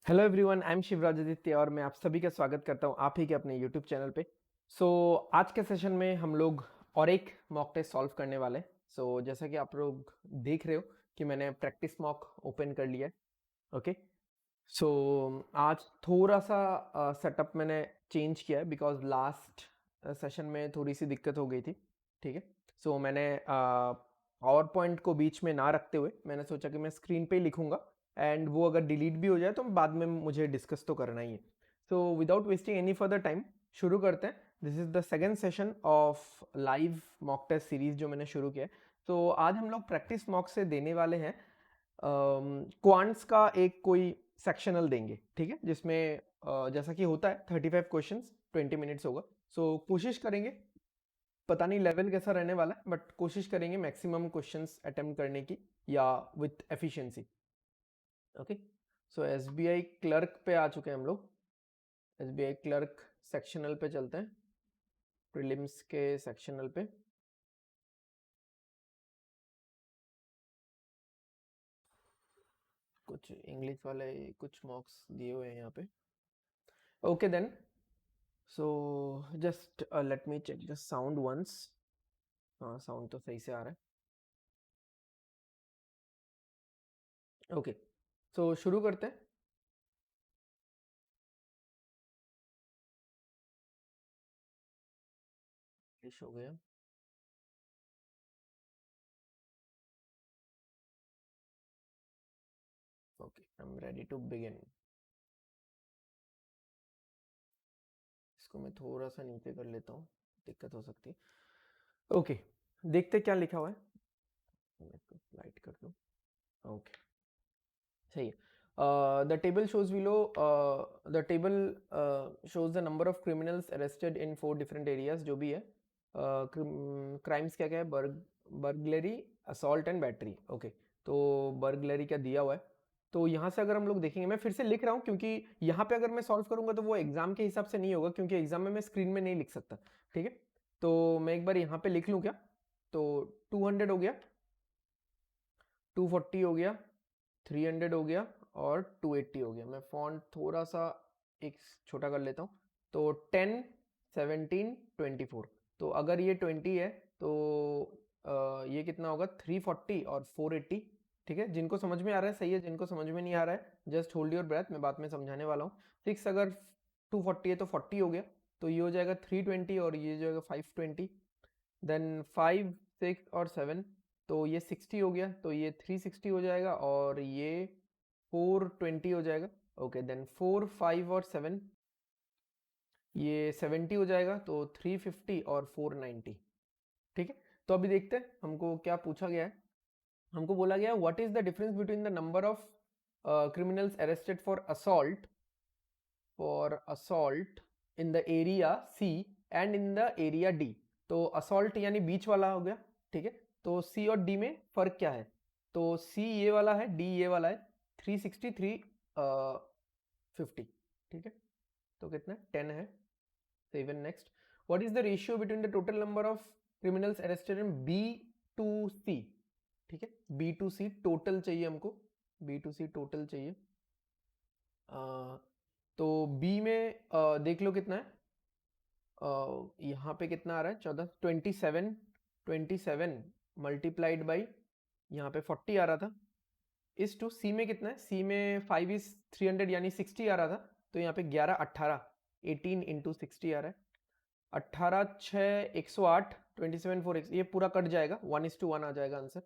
Hello everyone, I am Shivraj Aditya और मैं आप सभी का स्वागत करता हूं आप ही के अपने यूट्यूब चैनल पे। आज के सेशन में हम लोग और एक मॉक टेस्ट सॉल्व करने वाले हैं। जैसा कि आप लोग देख रहे हो कि मैंने प्रैक्टिस मॉक ओपन कर लिया है। ओके, आज थोड़ा सा सेटअप मैंने चेंज किया है बिकॉज लास्ट सेशन में थोड़ी सी दिक्कत हो गई थी। ठीक है, मैंने पावर पॉइंट को बीच में ना रखते हुए मैंने सोचा कि मैं स्क्रीन पे ही लिखूंगा एंड वो अगर डिलीट भी हो जाए तो बाद में मुझे डिस्कस तो करना ही है। Without wasting any further time शुरू करते हैं। This is the second session of live mock test series जो मैंने शुरू किया है। आज हम लोग प्रैक्टिस मॉक से देने वाले हैं क्वांट्स का एक कोई सेक्शनल देंगे। ठीक है, जिसमें जैसा कि होता है 35 क्वेश्चंस 20 मिनट्स होगा। कोशिश करेंगे, पता नहीं लेवल कैसा रहने वाला है, बट कोशिश करेंगे मैक्सिमम क्वेश्चंस अटेम्प्ट करने की या with efficiency. Okay, SBI clerk पे आ चुके हैं हम लोग। एसबीआई क्लर्क सेक्शनल पे चलते हैं, प्रीलिम्स के सेक्शनल पे। कुछ इंग्लिश वाले कुछ मॉक्स दिए हुए हैं यहाँ पे। Okay then, just let me check the sound once. हाँ, साउंड तो सही से आ रहा है। ओके, शुरू करते हैं। इंग्लिश हो गया। Okay, I am ready to begin. इसको मैं थोड़ा सा नीचे कर लेता हूँ, दिक्कत हो सकती है। ओके, देखते क्या लिखा हुआ है। मैं इसको स्लाइड कर दूँ। ओके, सही है। The table shows below, the table shows the number of criminals arrested in 4 different areas. जो भी है क्राइम्स क्या क्या है, burglary, assault and battery. Okay, तो बर्गलरी का दिया हुआ है। तो यहाँ से अगर हम लोग देखेंगे, मैं फिर से लिख रहा हूँ क्योंकि यहाँ पे अगर मैं सॉल्व करूंगा तो वो एग्जाम के हिसाब से नहीं होगा, क्योंकि एग्जाम में मैं स्क्रीन में नहीं लिख सकता। ठीक है, तो मैं एक बार यहाँ पे लिख लूँ क्या। तो 200 हो गया, 240 हो गया, 300 हो गया और 280 हो गया। मैं फॉन्ट थोड़ा सा एक छोटा कर लेता हूँ। तो 10, 17, 24। तो अगर ये 20 है तो ये कितना होगा, 340 और 480। ठीक है, जिनको समझ में आ रहा है सही है, जिनको समझ में नहीं आ रहा है जस्ट होल्ड योर ब्रेथ, मैं बाद में समझाने वाला हूँ। 6 अगर 240 है तो 40 हो गया, तो ये हो जाएगा 320 और ये जो है 520। देन 5, 6 और 7, तो ये 60 हो गया, तो ये 360 हो जाएगा और ये 420 हो जाएगा। ओके, देन 4, 5 और 7, ये 70 हो जाएगा, तो 350 और 490। ठीक है, तो अभी देखते हैं हमको क्या पूछा गया है। हमको बोला गया what is the difference between the number of criminals arrested for assault in the area C and in the area D. तो असॉल्ट यानी बीच वाला हो गया। ठीक है, तो सी और डी में फर्क क्या है। तो सी ये वाला है, डी ये वाला है। 363 50। ठीक है, तो कितना 10 है। Even next, what is the ratio between the total number of criminals arrested in b to c. ठीक है, बी टू सी टोटल चाहिए हमको, बी टू सी टोटल चाहिए। तो बी में देख लो कितना है। यहाँ पे कितना आ रहा है, 14, 27, 27 मल्टीप्लाइड बाई यहाँ पे 40 आ रहा था। इस टू सी में कितना है, सी में 5 इज 300 यानी 60 आ रहा था। तो यहाँ पे 11, 18, 18 इंटू 60 आ रहा है। 18, 6, 108, 27, 4, ये पूरा कट जाएगा, 1:1 आ जाएगा आंसर।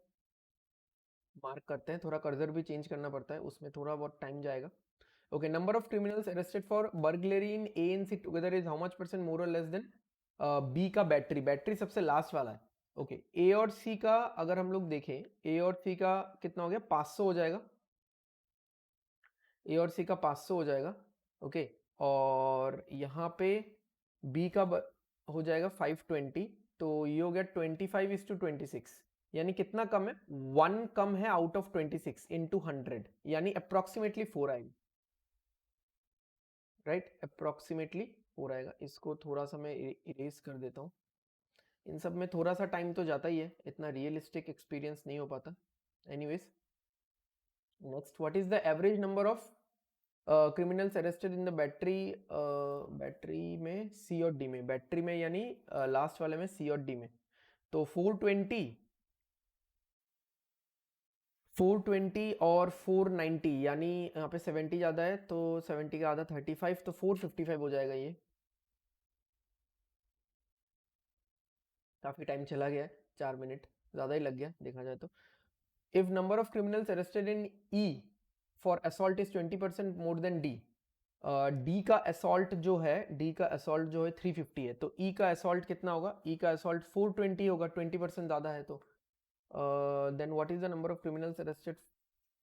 मार्क करते हैं, थोड़ा कर्सर भी चेंज करना पड़ता है, उसमें थोड़ा बहुत टाइम जाएगा। Okay, number of criminals arrested for burglary in A and C together is how much % more or less than B का बैटरी सबसे लास्ट वाला है। ओके, A और C का अगर हम लोग देखें, A और C का कितना हो गया, 500 हो जाएगा। A और C का 500 हो जाएगा। ओके, और यहाँ पे B का हो जाएगा 520। तो ये हो गया 25:26, यानी कितना कम है, 1 कम है आउट ऑफ 26 इंटू 100, यानी अप्रोक्सीमेटली 4 आएगा। राइट, अप्रोक्सीमेटली 4 आएगा। इसको थोड़ा सा मैं इरेज कर देता हूँ। इन सब में थोड़ा सा टाइम तो जाता ही है, इतना रियलिस्टिक एक्सपीरियंस नहीं हो पाता। Anyways, next, what is the average number of criminals arrested in the battery, battery में सी और डी में, बैटरी में यानी लास्ट वाले में सी और डी में, तो 420 और 490 यानी यहाँ पे 70 ज़्यादा है तो 70 का आधा 35, तो 455 हो जाएगा ये। काफ़ी टाइम चला गया है, 4 मिनट ज़्यादा ही लग गया देखा जाए तो। If number of criminals arrested in E for assault is 20% more than D, D का असॉल्ट जो है, डी का असॉल्ट जो है 350 है, तो ई का असॉल्ट कितना होगा, ई का असॉल्ट 420 होगा, 20% ज़्यादा है, तो then what is the number of criminals arrested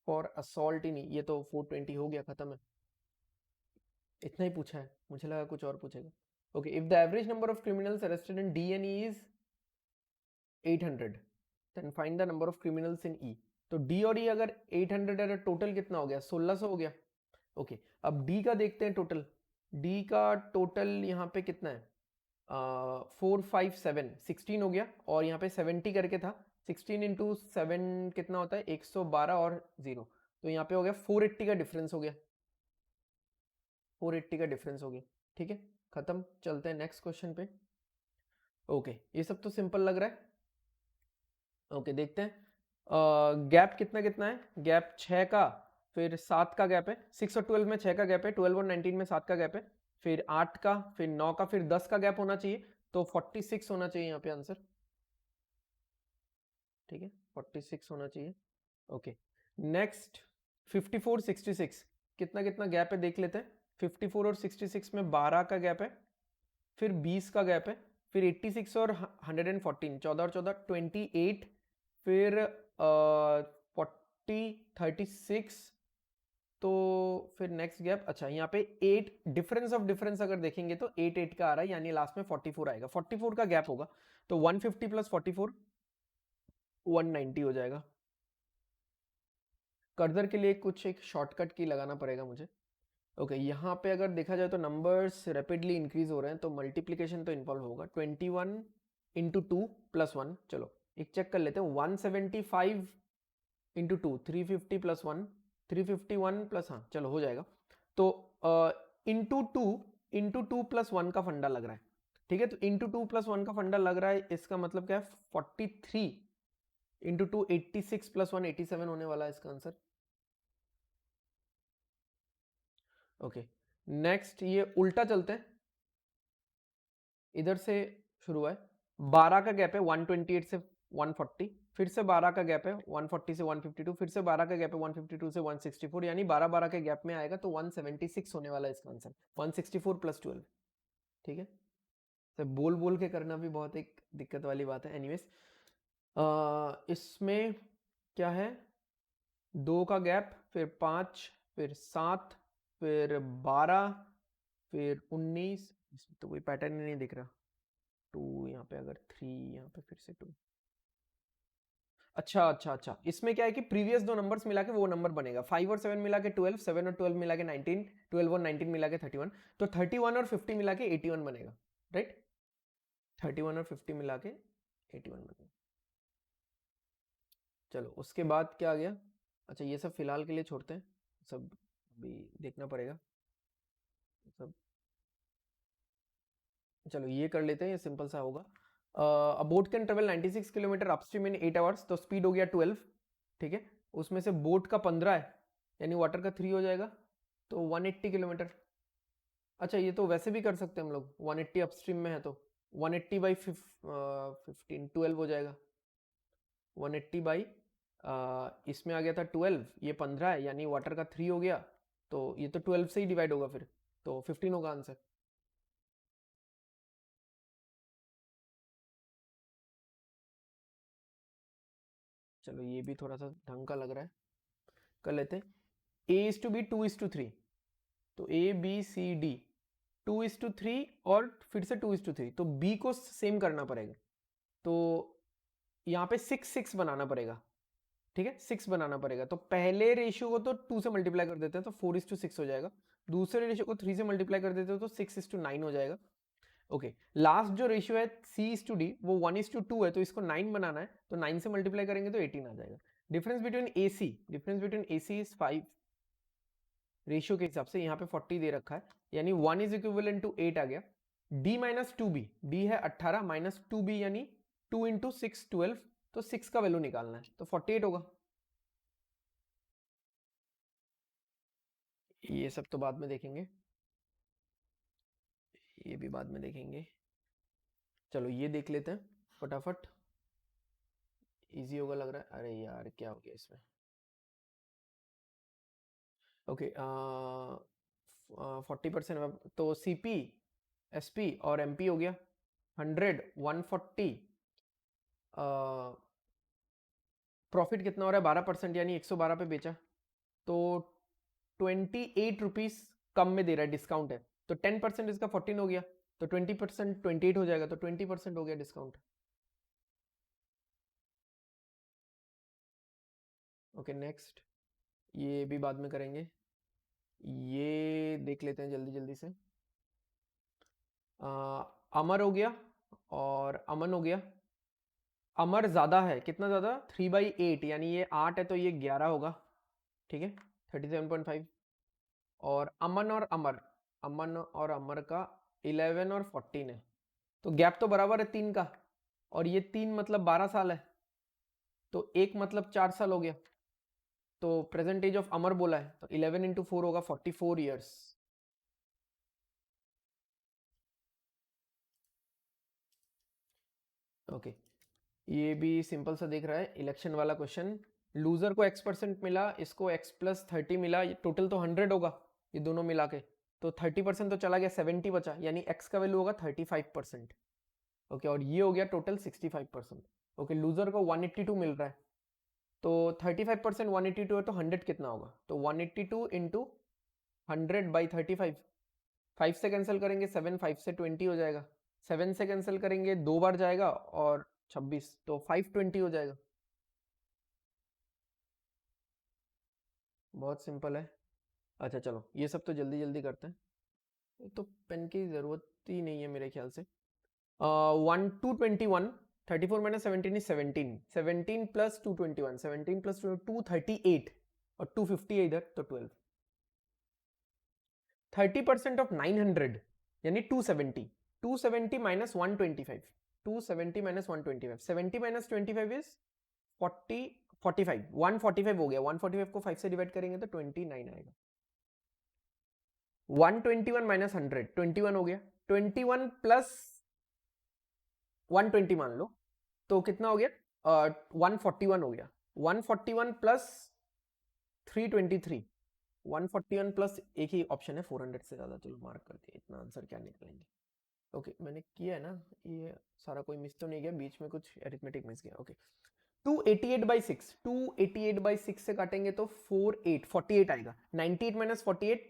for assault in e, ये तो 420 हो गया, खत्म है, इतना ही पूछा है, मुझे लगा कुछ और पूछेगा। Okay, if the average number of criminals arrested in d and e is 800, then find the number of criminals in e, तो डी और ई अगर 800 है, टोटल कितना हो गया, 1600 हो गया। ओके, अब डी का देखते हैं टोटल, डी का टोटल यहाँ पे कितना है, 457, 16 हो गया, और यहाँ पे 70 करके था, 16 इंटू 7 कितना होता है, 112 और 0, तो यहाँ पे हो गया 480 का डिफरेंस हो गया, 480 का डिफरेंस हो गया, ठीक है, खत्म। चलते हैं नेक्स्ट क्वेश्चन पे। ओके, ये सब तो सिंपल लग रहा है। ओके, देखते हैं गैप कितना कितना है, गैप 6 का, फिर 7 का गैप है, 6 और 12 में 6 का गैप है, 12 और 19 में 7 का गैप है, फिर 8 का, फिर 9 का, फिर 10 का गैप होना चाहिए, तो 46 होना चाहिए यहाँ पे आंसर, ठीक है, 46 होना चाहिए। ओके, नेक्स्ट 54 66 कितना कितना गैप है देख लेते हैं। 54 और 66 में 12 का गैप है, फिर 20 का गैप है, फिर 86 और 114, 14 और 14 28, फिर 40 36, तो फिर नेक्स्ट गैप, अच्छा यहाँ पे 8 डिफरेंस ऑफ डिफरेंस अगर देखेंगे तो 8 8 का आ रहा है, यानी लास्ट में 44 आएगा, 44 का गैप होगा, तो 150 प्लस 44 190 हो जाएगा। कर्सर के लिए कुछ एक शॉर्टकट की लगाना पड़ेगा मुझे। ओके, यहाँ पे अगर देखा जाए तो नंबर्स रैपिडली इंक्रीज हो रहे हैं, तो मल्टीप्लीकेशन तो इन्वॉल्व होगा, 21 इंटू 2 प्लस 1, चलो एक चेक कर लेते हैं, 175 इंटू 2 350 प्लस 1 351 प्लस, हाँ चलो हो जाएगा, तो इंटू टू प्लस 1 का फंडा लग रहा है, ठीक है, तो इंटू 2 प्लस 1 का फंडा लग रहा है, इसका मतलब क्या है, 43 इंटू 2 86 प्लस 1 87 होने वाला है इसका आंसर। ओके, नेक्स्ट ये उल्टा चलते हैं, इधर से शुरू है, 12 का गैप है 128 से 140, फिर से 12 का गैप है 140 से 152, फिर से 12 का गैप है 152 से 164, यानी 12 12 के गैप में आएगा, तो 176 होने वाला है इसका आंसर, 164 प्लस 12, ठीक है, तो बोल बोल के करना भी बहुत एक दिक्कत वाली बात है। एनीवेज, इसमें क्या है, 2 का गैप, फिर 5, फिर 7, फिर 12, फिर 19, इसमें तो कोई पैटर्न ही नहीं दिख रहा, 2 यहाँ पे, अगर 3 यहाँ पे फिर से 2, अच्छा अच्छा अच्छा, इसमें क्या है कि प्रीवियस दो नंबर्स मिला के वो नंबर बनेगा, 5 और 7 मिला के 12, 7 और 12 मिला के 19, 12 और 19 मिला के 31, तो 31 और 50 मिला के 81 बनेगा, राइट, 31 और 50 मिला के 81 बनेगा। चलो उसके बाद क्या आ गया, अच्छा ये सब फिलहाल के लिए छोड़ते हैं, सब अभी देखना पड़ेगा सब, चलो ये कर लेते हैं, ये सिंपल सा होगा। अ boat can travel 96 kilometre upstream in 8 hours, तो स्पीड हो गया 12, ठीक है, उसमें से बोट का 15 है, यानी वाटर का 3 हो जाएगा, तो 180 किलोमीटर। अच्छा ये तो वैसे भी कर सकते हैं हम लोग, 180 अपस्ट्रीम में है तो 180 बाई 15 12 हो जाएगा, 180 बाई इसमें आ गया था 12, ये 15 है, यानी वाटर का 3 हो गया, तो ये तो 12 से ही डिवाइड होगा फिर, तो 15 होगा आंसर। चलो ये भी थोड़ा सा ढंग का लग रहा है, कर लेते हैं। A:B 2:3, तो ABCD 2:3 और फिर से 2:3, तो B को सेम करना पड़ेगा, तो यहाँ पे 6 बनाना पड़ेगा, ठीक है, 6 बनाना पड़ेगा, तो पहले रेशियो को तो 2 से मल्टीप्लाई कर देते हैं, तो 4:6 हो जाएगा, दूसरे रेशियो को 3 से मल्टीप्लाई कर देते हो तो 6:9 हो जाएगा। ओके, लास्ट जो रेशियो है C:D वो 1:2 है, तो इसको 9 बनाना है, तो 9 से मल्टीप्लाई करेंगे तो 18 आ जाएगा। Difference between AC is 5, ratio के हिसाब से यहाँ पे 40 दे रखा है, यानी 1 इज इक्विवेलेंट टू 8 आ गया। d माइनस 2b, d है 18 माइनस 2b यानी 2 इंटू 6 12, तो 6 का वैल्यू निकालना है, तो 48 होगा। ये सब तो बाद में देखेंगे, ये भी बाद में देखेंगे। चलो ये देख लेते हैं फटाफट, इजी होगा लग रहा है। अरे यार क्या हो गया इसमें। ओके 40%, तो सीपी एसपी और एमपी हो गया 100 140। प्रॉफिट कितना हो रहा है 12%, यानी 112 पे बेचा, तो 28 रुपीज कम में दे रहा है, डिस्काउंट है, तो 10% इसका 14 हो गया, तो 20% 28 हो जाएगा, तो 20% हो गया डिस्काउंट। ओके नेक्स्ट, ये भी बाद में करेंगे, ये देख लेते हैं जल्दी जल्दी से। अमर हो गया और अमन हो गया। अमर ज्यादा है, कितना ज्यादा, 3/8, यानी ये 8 है तो ये 11 होगा, ठीक है 37.5। और अमन और अमर, अमन और अमर का 11 और 14 है, तो गैप तो बराबर है 3 का, और ये 3 मतलब 12 साल है, तो एक मतलब 4 साल हो गया, तो प्रेजेंट एज ऑफ अमर बोला है, तो 11 इंटू 4 होगा 44 ईयर्स। ओके ये भी सिंपल सा दिख रहा है, इलेक्शन वाला क्वेश्चन। लूजर को x% मिला, इसको x प्लस 30 मिला, टोटल तो 100 होगा ये दोनों मिला के, तो 30% तो चला गया, 70 बचा, यानी x का वैल्यू होगा 35%। ओके और ये हो गया टोटल 65%। ओके लूजर को 182 मिल रहा है, तो 35% 182 है, तो 100 कितना होगा, तो 182 इंटू 100/35, 5 से कैंसिल करेंगे 7, 5 से 20 हो जाएगा, 7 से कैंसिल करेंगे 2 बार जाएगा और 26, तो 520 हो जाएगा। बहुत सिंपल है। अच्छा चलो ये सब तो जल्दी जल्दी करते हैं, ये तो पेन की ज़रूरत ही नहीं है मेरे ख्याल से। 1 2 21, 34 माइनस 17 इज 17, 17 प्लस 221, 17 प्लस 238, और 250 है इधर, तो 12। 30% ऑफ 900 यानी 270, 270 माइनस 125, 270 माइनस 125, 70 माइनस 25 इज 40, 45, 145 हो गया, 145 को 5 से डिवाइड करेंगे तो 29 आएगा। 121 माइनस 100, 21 हो गया, 21 प्लस 120 मान लो, तो कितना हो गया, 141 हो गया, 141 प्लस 323, 141 प्लस एक ही ऑप्शन है 400 से ज्यादा, चलो मार्क कर दिया, इतना आंसर क्या निकलेंगे। ओके मैंने किया है ना, ये सारा कोई मिस तो नहीं गया, बीच में कुछ अरिथमेटिक मिस गया। ओके 288/6, 288/6 से काटेंगे तो 48 आएगा, 98 माइनस 48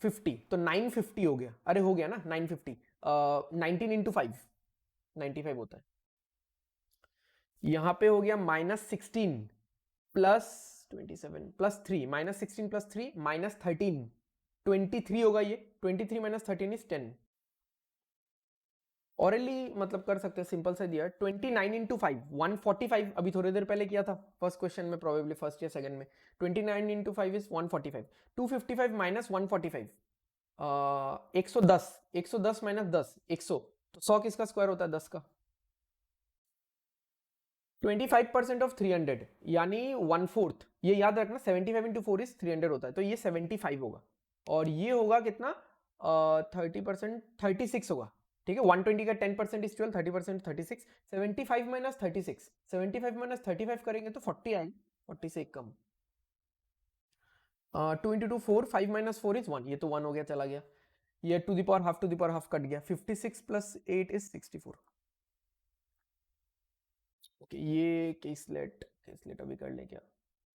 50, तो 950 हो गया, अरे हो गया ना 950, 19 इंटू 5 95 होता है। यहां पे हो गया -16 प्लस 27 प्लस 3, -16 प्लस 3 -13, 23 होगा ये, 23 माइनस 13 इज 10। ऑरली मतलब कर सकते हैं, सिंपल सा दिया 29 इंटू 5 145, अभी थोड़ी देर पहले किया था फर्स्ट क्वेश्चन में, प्रोबेबली फर्स्ट या सेकंड में। 29 इंटू 5 इज 145, 255 माइनस 145, 110, 110 माइनस 10 100, तो 100 किसका स्क्वायर होता है, 10 का। 25% ऑफ 300 यानी 1/4, ये याद रखना, 75 इंटू 4 इज 300 होता है, तो ये 75 होगा, और ये होगा कितना, 30% 36 होगा, ठीक है 120 का 10% इज 12, 30% 36, 75 माइनस 36, 75 माइनस 35 करेंगे तो 40 आएगा, 40 से एक कम। 2 इंटू 2 4, 5 माइनस 4 इज 1, ये तो 1 हो गया चला गया, ये to the power half, to the power half cut गया, 56 प्लस 8 इज 64। ओके ये केसलेट अभी कर लें क्या,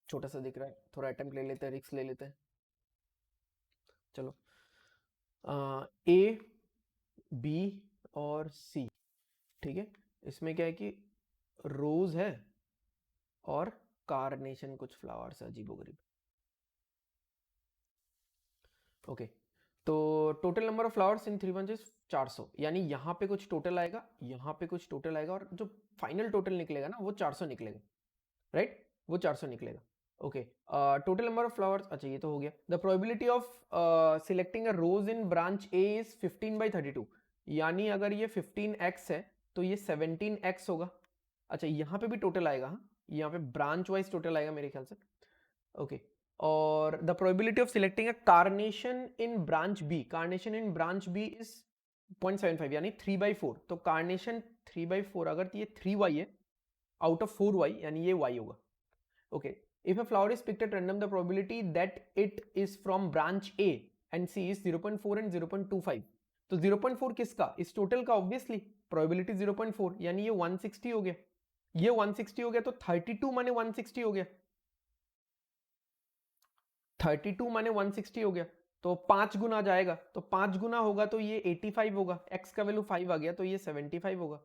छोटा सा दिख रहा है, थोड़ा अटेम्प्ट ले लेते हैं, रिक्स ले लेते हैं। चलो ए बी और सी, ठीक है, इसमें क्या है कि रोज है और कार्नेशन कुछ फ्लावर्स है अजीबोगरीब। ओके तो total number of flowers in 3 bunches 400, यानी यहाँ पे कुछ टोटल आएगा, यहाँ पे कुछ टोटल आएगा, और जो फाइनल टोटल निकलेगा ना वो 400 निकलेगा, राइट, वो 400 निकलेगा। Okay, total number of flowers, अच्छा ये तो हो गया। The probability of selecting a rose in branch A is 15/32, यानी अगर ये 15x है तो ये 17x होगा। अच्छा यहाँ पे भी टोटल आएगा, हाँ यहाँ पे ब्रांच वाइज टोटल आएगा मेरे ख्याल से। ओके, और the probability of selecting a carnation in branch B, carnation in branch B is 0.75 यानी 3/4। तो कार्नेशन 3/4 अगर ये 3y है आउट ऑफ 4y यानी ये y होगा। Okay, if a flower is picked at random, the probability that it is from branch A and C is 0.4 and 0.25. तो 0.4 किसका, इस टोटल का, ऑब्वियसली प्रोबेबिलिटी 0.4 यानी ये 160 हो गया, ये 160 हो गया, तो 32 माने 160 हो गया, 32 माने 160 हो गया, तो 5 गुना जाएगा, तो 5 गुना होगा तो ये 85 होगा, x का वैल्यू 5 आ गया तो ये 75 होगा।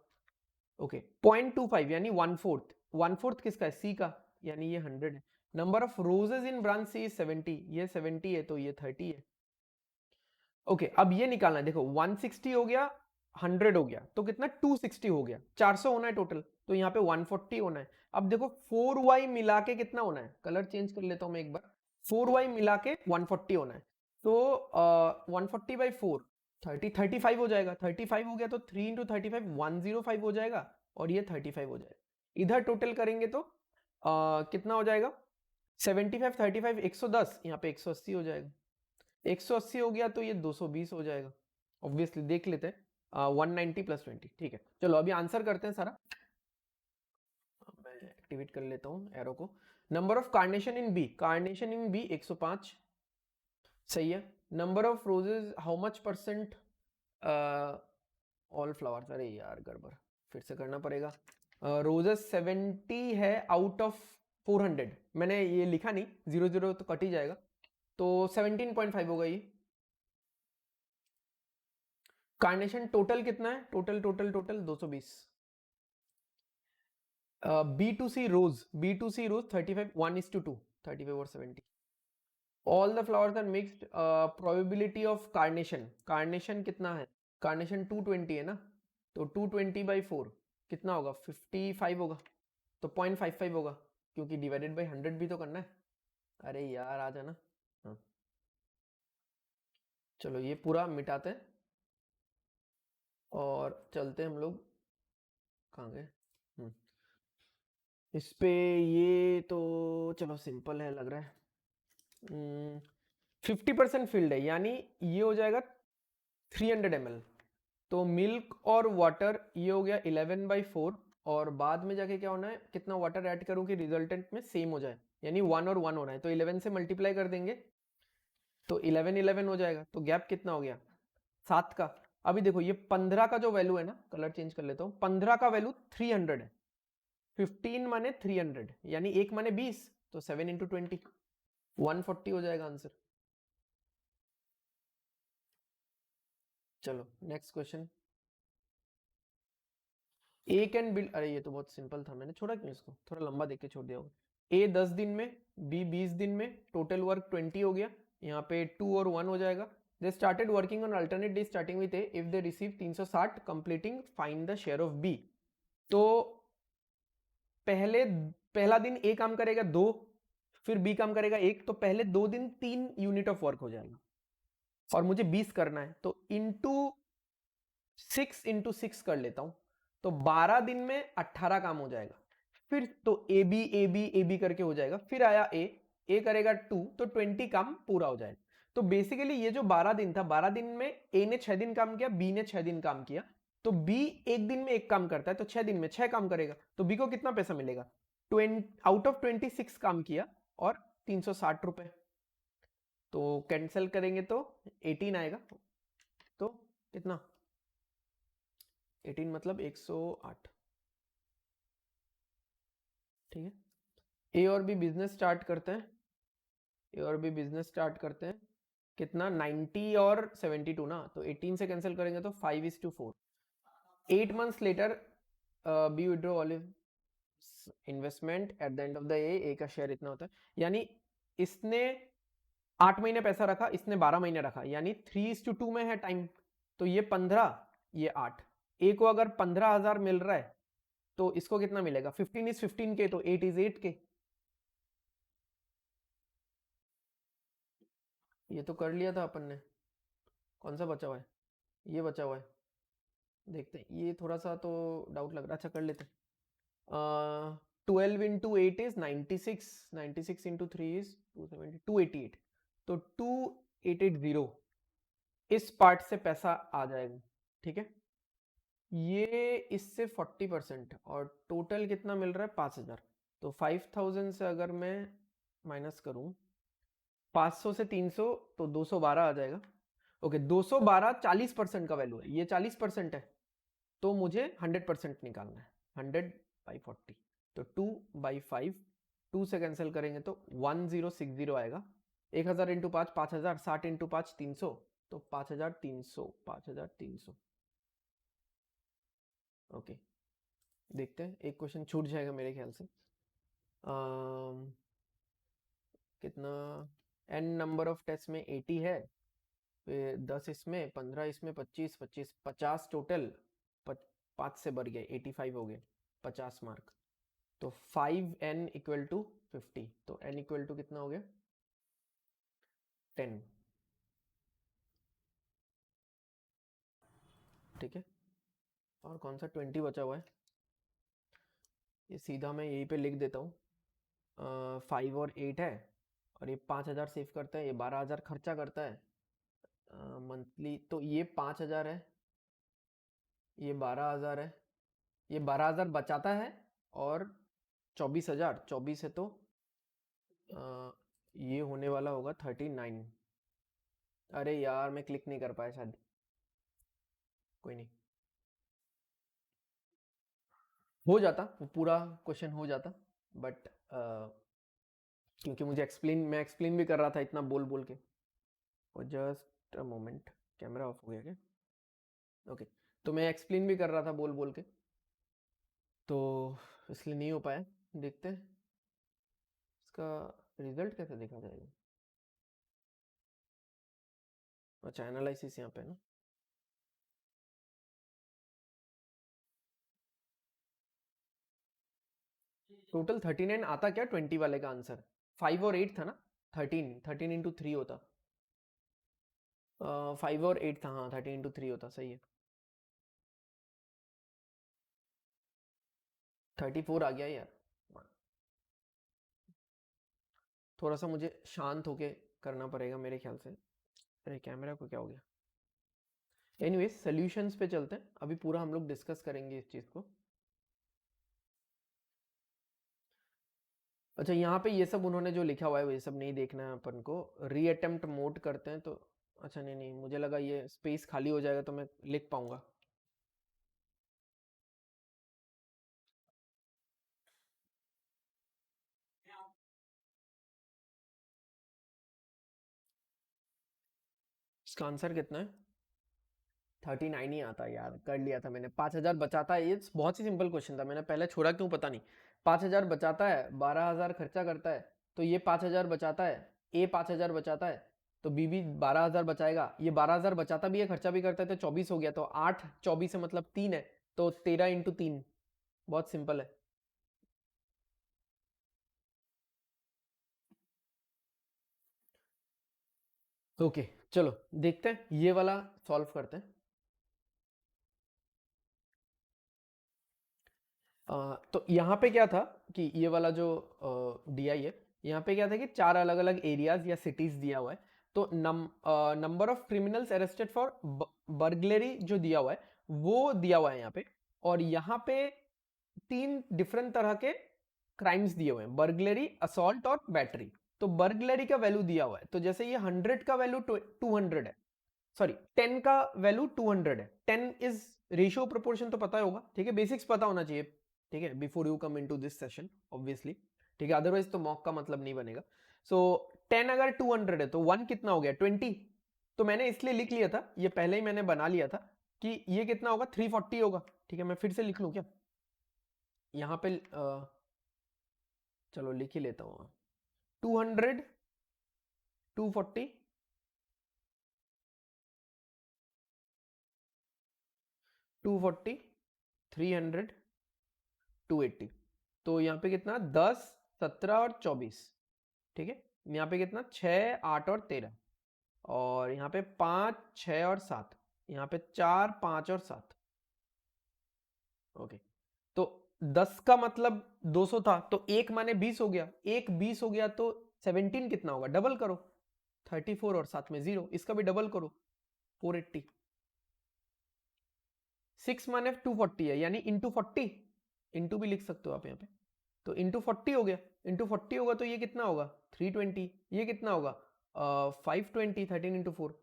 ओके, 0.25 यानी 1/4, 1/4 किसका है, सी का, यानी ये 100 है। Number of roses in branch C is 70, ये 70 है तो ये 30 है। ओके, अब ये निकालना है, देखो 160 हो गया, 100 हो गया, तो कितना 260 हो गया, 400 होना है टोटल, तो यहाँ पे 140 होना है। अब देखो 4y मिला के कितना होना है, कलर चेंज कर लेता हूं मैं एक बार, 4y मिला के 140 होना है, तो 140/4 35 हो जाएगा, 35 हो गया तो 3 इंटू 35 105 हो जाएगा, और ये 35 हो जाएगा। इधर टोटल करेंगे तो कितना हो जाएगा, 75 35 110, यहाँ पे 180 हो जाएगा, 180 हो गया तो ये 220 हो जाएगा, ऑब्वियसली देख लेते हैं, 190 + 20, ठीक है। चलो अभी आंसर करते हैं सारा, मैं एक्टिवेट कर लेता हूँ एरो को। Number of carnation in B, carnation in B 105, सही है। Number of roses how much percent all flowers, अरे यार गड़बड़, फिर से करना पड़ेगा। रोजेज 70 है आउट ऑफ 400, मैंने ये लिखा नहीं, 00 तो कट ही जाएगा, तो 17.5 होगा ये। कार्नेशन टोटल कितना है, total total total 220। B2C rose, B2C rose 35 1:2, 35 और 70। All the flowers are mixed, probability of carnation, carnation कितना है, कार्नेशन 220 है ना, तो 220/4 कितना होगा, 55 होगा, तो 0.55 होगा, क्योंकि डिवाइडेड बाई 100 भी तो करना है। अरे यार आ जाना, हाँ चलो ये पूरा मिटाते हैं और चलते हैं हम लोग, कहाँ गए, इस पे, ये तो चलो सिंपल है लग रहा है। 50% फिल्ड है, यानी ये हो जाएगा 300 ml, तो मिल्क और वाटर ये हो गया 11/4, और बाद में जाके क्या होना है, कितना वाटर ऐड करूं कि रिजल्टेंट में सेम हो जाए, यानी 1 और 1 होना है, तो 11 से मल्टीप्लाई कर देंगे तो 11 11 हो जाएगा, तो गैप कितना हो गया 7 का। अभी देखो ये 15 का जो वैल्यू है ना, कलर चेंज कर लेता हूँ, 15 का वैल्यू 300 है, 15 माने 300 यानी 1 माने 20, तो 7 इंटू 20 140 हो जाएगा आंसर। चलो next question, A can build, अरे ये तो बहुत सिंपल था, मैंने छोड़ा क्यों इसको, थोड़ा लंबा देख के छोड़ दिया होगा। ए 10 दिन में, बी 20 दिन में, टोटल वर्क 20 हो गया, यहाँ पे 2 और 1 हो जाएगा। They started working on alternate day starting with A, if they receive 360 completing find the share of B. तो पहला दिन ए काम करेगा 2, फिर बी काम करेगा 1, तो पहले 2 दिन 3 यूनिट ऑफ वर्क हो जाएगा, और मुझे 20 करना है, तो इंटू 6 कर लेता हूं, तो 12 दिन में 18 काम हो जाएगा। फिर तो A B A B A B करके हो जाएगा, फिर आया ए करेगा 2, तो 20 काम पूरा हो जाएगा। तो बेसिकली ये जो 12 दिन था, 12 दिन में ए ने 6 दिन काम किया, बी ने 6 दिन काम किया, तो बी एक दिन में एक काम करता है, तो 6 दिन में 6 काम करेगा, तो बी को कितना पैसा मिलेगा, 20 आउट ऑफ 26 काम किया और 360 रुपए, तो कैंसिल करेंगे तो 18 आएगा, तो कितना 18 मतलब 108, ठीक है। ए और बी बिजनेस स्टार्ट करते हैं, ए और बी बिजनेस स्टार्ट करते हैं, कितना 90 और 72 ना, तो 18 से कैंसिल करेंगे तो 5:4। 8 months later B withdraw all of investment at the end of the A का शेयर इतना होता है, यानी इसने 8 महीने पैसा रखा, इसने 12 महीने रखा, यानी 3:2 में है टाइम, तो ये 15 ये 8, ए को अगर 15,000 मिल रहा है तो इसको कितना मिलेगा, 15 is 15K, तो 8 is 8K। ये तो कर लिया था अपन ने। कौन सा बचा हुआ है? ये बचा हुआ है। देखते हैं, ये थोड़ा सा तो डाउट लग रहा है। अच्छा कर लेते हैं। 12 इंटू 8 इज 96, 96 इंटू 3 इज 270, 288। तो 2880 इस पार्ट से पैसा आ जाएगा। ठीक है, ये इससे 40% और टोटल कितना मिल रहा है? 5000। तो 5000 से अगर मैं माइनस करूं 500 से 300 तो 212 आ जाएगा। ओके, 212 40% का वैल्यू है, ये 40% है, तो मुझे 100% निकालना है। 100/40, तो 2/5, 2 से कैंसिल करेंगे तो 1060 आएगा। 1000 इंटू 5 5000, 60 इंटू 5 300, तो 5300, 5300। ओके, देखते हैं, एक क्वेश्चन छूट जाएगा मेरे ख्याल से। कितना? n नंबर ऑफ टेस्ट में 80 है, फिर 10 इसमें, 15 इसमें, 25 25 50 टोटल। 5 से बढ़ गए, 85 हो गए, 50 मार्क। तो 5n इक्वल टू 50, तो n इक्वल टू कितना हो गया? 10। ठीक है, और कौन सा 20 बचा हुआ है? ये सीधा मैं यहीं पे लिख देता हूँ। 5 और 8 है, और ये 5000 सेव करता है, ये 12000 खर्चा करता है मंथली। तो ये 5000 है, ये 12000 है, ये 12000 बचाता है, और 24000, 24 है तो ये होने वाला होगा 39। अरे यार मैं क्लिक नहीं कर पाया शायद, कोई नहीं, हो जाता वो पूरा क्वेश्चन हो जाता, बट क्योंकि मैं एक्सप्लेन भी कर रहा था इतना बोल बोल के। और just a moment, camera off हो गया क्या? ओके, तो मैं एक्सप्लेन भी कर रहा था बोल बोल के, तो इसलिए नहीं हो पाया। देखते हैं इसका रिजल्ट कैसे देखा जाएगा। अच्छा, एनालिसिस यहाँ पे ना। टोटल 39 आता क्या 20 वाले का आंसर? 5 और 8 था ना, 13 इंटू 3 होता। 5 और 8 था, हाँ 13 इंटू 3 होता, सही है। 34 आ गया यार। थोड़ा सा मुझे शांत होके करना पड़ेगा मेरे ख्याल से। अरे कैमरा को क्या हो गया? एनीवेज, सॉल्यूशंस पे चलते हैं, अभी पूरा हम लोग डिस्कस करेंगे इस चीज़ को। अच्छा, यहाँ पे ये सब उन्होंने जो लिखा हुआ है वो ये सब नहीं देखना है अपन को। रीअटेम्प्ट मोड करते हैं तो, अच्छा नहीं नहीं, मुझे लगा ये स्पेस खाली हो जाएगा तो मैं लिख पाऊंगा। इसका आंसर कितना है? 39 ही आता है यार, कर लिया था मैंने। 5000 बचाता है, ये बहुत ही सिंपल क्वेश्चन था, मैंने पहले छोड़ा क्यों पता नहीं। 5000 बचाता है, 12000 खर्चा करता है, तो ये 5000 बचाता है, ए 5000 बचाता है, तो बी भी 12000 बचाएगा। ये 12000 बचाता भी है, खर्चा भी करता है, तो 24 हो गया। तो 8 24 है मतलब 3 है, तो 13 इंटू 3। बहुत सिंपल है। ओके, चलो देखते हैं, ये वाला सॉल्व करते हैं। तो यहाँ पे क्या था कि ये वाला जो DI है, यहाँ पे क्या था कि 4 अलग अलग एरियाज या सिटीज दिया हुआ है। तो number of criminals arrested for burglary जो दिया हुआ है वो दिया हुआ है यहाँ पे। और यहाँ पे 3 डिफरेंट तरह के क्राइम्स दिए हुए हैं, बर्गलरी, असॉल्ट और बैटरी। तो बर्गलरी का वैल्यू दिया हुआ है, तो जैसे ये 100 का वैल्यू 200 है, सॉरी 10 का वैल्यू 200 है। 10 इज रेशियो प्रोपोर्शन तो पता ही होगा, ठीक है, बेसिक्स पता होना चाहिए, ठीक है, before you come into this session obviously, ठीक है, अदरवाइज तो मॉक का मतलब नहीं बनेगा। सो 10 अगर 200 है तो 1 कितना हो गया? 20। तो मैंने इसलिए लिख लिया था, ये पहले ही मैंने बना लिया था कि ये कितना होगा? 340 होगा। ठीक है, मैं फिर से लिख लूं क्या यहाँ पे? चलो लिख ही लेता हूँ। 200, 240, 240, 300, 280। तो यहाँ पे कितना? 10, 17 और 24। ठीक है, यहाँ पे कितना? 6, 8 और 13। और यहाँ पे 5, 6 और 7, यहाँ पे 4, 5 और 7। ओके, तो 10 का मतलब 200 था, तो 1 माने 20 हो गया, 1 20 हो गया, तो 17 कितना होगा, डबल करो, 34 और साथ में 0, इसका भी डबल करो, 480। 6 माने 240 है, यानी इंटू 40, इंटू भी लिख सकते हो आप यहाँ पे, तो इंटू 40 हो गया, इंटू 40 होगा तो ये कितना होगा 320, ये कितना होगा 520, 13 इंटू 4,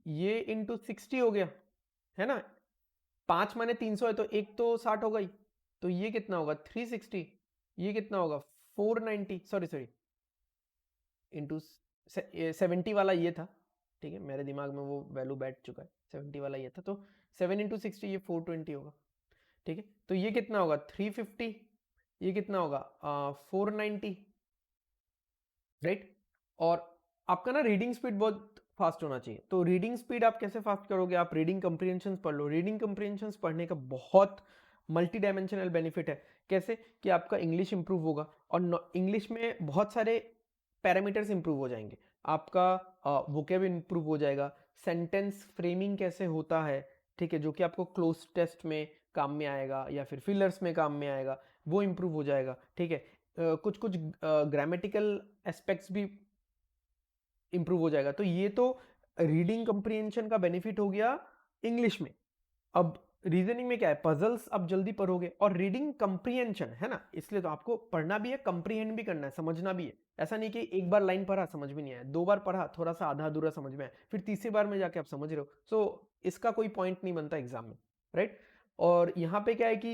ये इंटू 60 हो गया, है ना, 5 माने 300 है, तो एक तो 60 होगा ही, तो ये कितना होगा 360, ये कितना होगा 490, सॉरी इंटू 70 वाला ये था, ठीक है, मेरे दिमाग में वो वैल्यू बैठ चुका है, 70 वाला ये था, तो 7 इंटू 60 ये 420 होगा, ठीक है, तो ये कितना होगा 350, ये कितना होगा 490, राइट। और आपका ना रीडिंग स्पीड बहुत फास्ट होना चाहिए, तो रीडिंग स्पीड आप कैसे फास्ट करोगे, आप रीडिंग कंप्रीहेंशन पढ़ लो, रीडिंग कंप्रीहेंशन पढ़ने का बहुत मल्टी डायमेंशनल बेनिफिट है, कैसे कि आपका इंग्लिश इंप्रूव होगा, और इंग्लिश में बहुत सारे पैरामीटर्स इंप्रूव हो जाएंगे, आपका वोकैब इंप्रूव हो जाएगा, सेंटेंस फ्रेमिंग कैसे होता है, ठीक है, जो कि आपको क्लोज टेस्ट में काम में आएगा या फिर फिलर्स में काम में आएगा, वो इंप्रूव हो जाएगा, ठीक है, कुछ कुछ ग्रामेटिकल एस्पेक्ट्स भी इंप्रूव हो जाएगा, तो ये तो रीडिंग कंप्रीहेंशन का बेनिफिट हो गया इंग्लिश में। अब रीजनिंग में क्या है, पजल्स आप जल्दी पढ़ोगे, और रीडिंग कंप्रीहेंशन है ना, इसलिए तो आपको पढ़ना भी है, कंप्रीहेंड भी करना है, समझना भी है, ऐसा नहीं कि एक बार लाइन पढ़ा समझ में नहीं आया, 2 बार पढ़ा थोड़ा सा आधा अधूरा समझ में आया, फिर तीसरी बार में जाके आप समझ रहे हो, सो इसका कोई पॉइंट नहीं बनता एग्जाम में, राइट। और यहाँ पे क्या है कि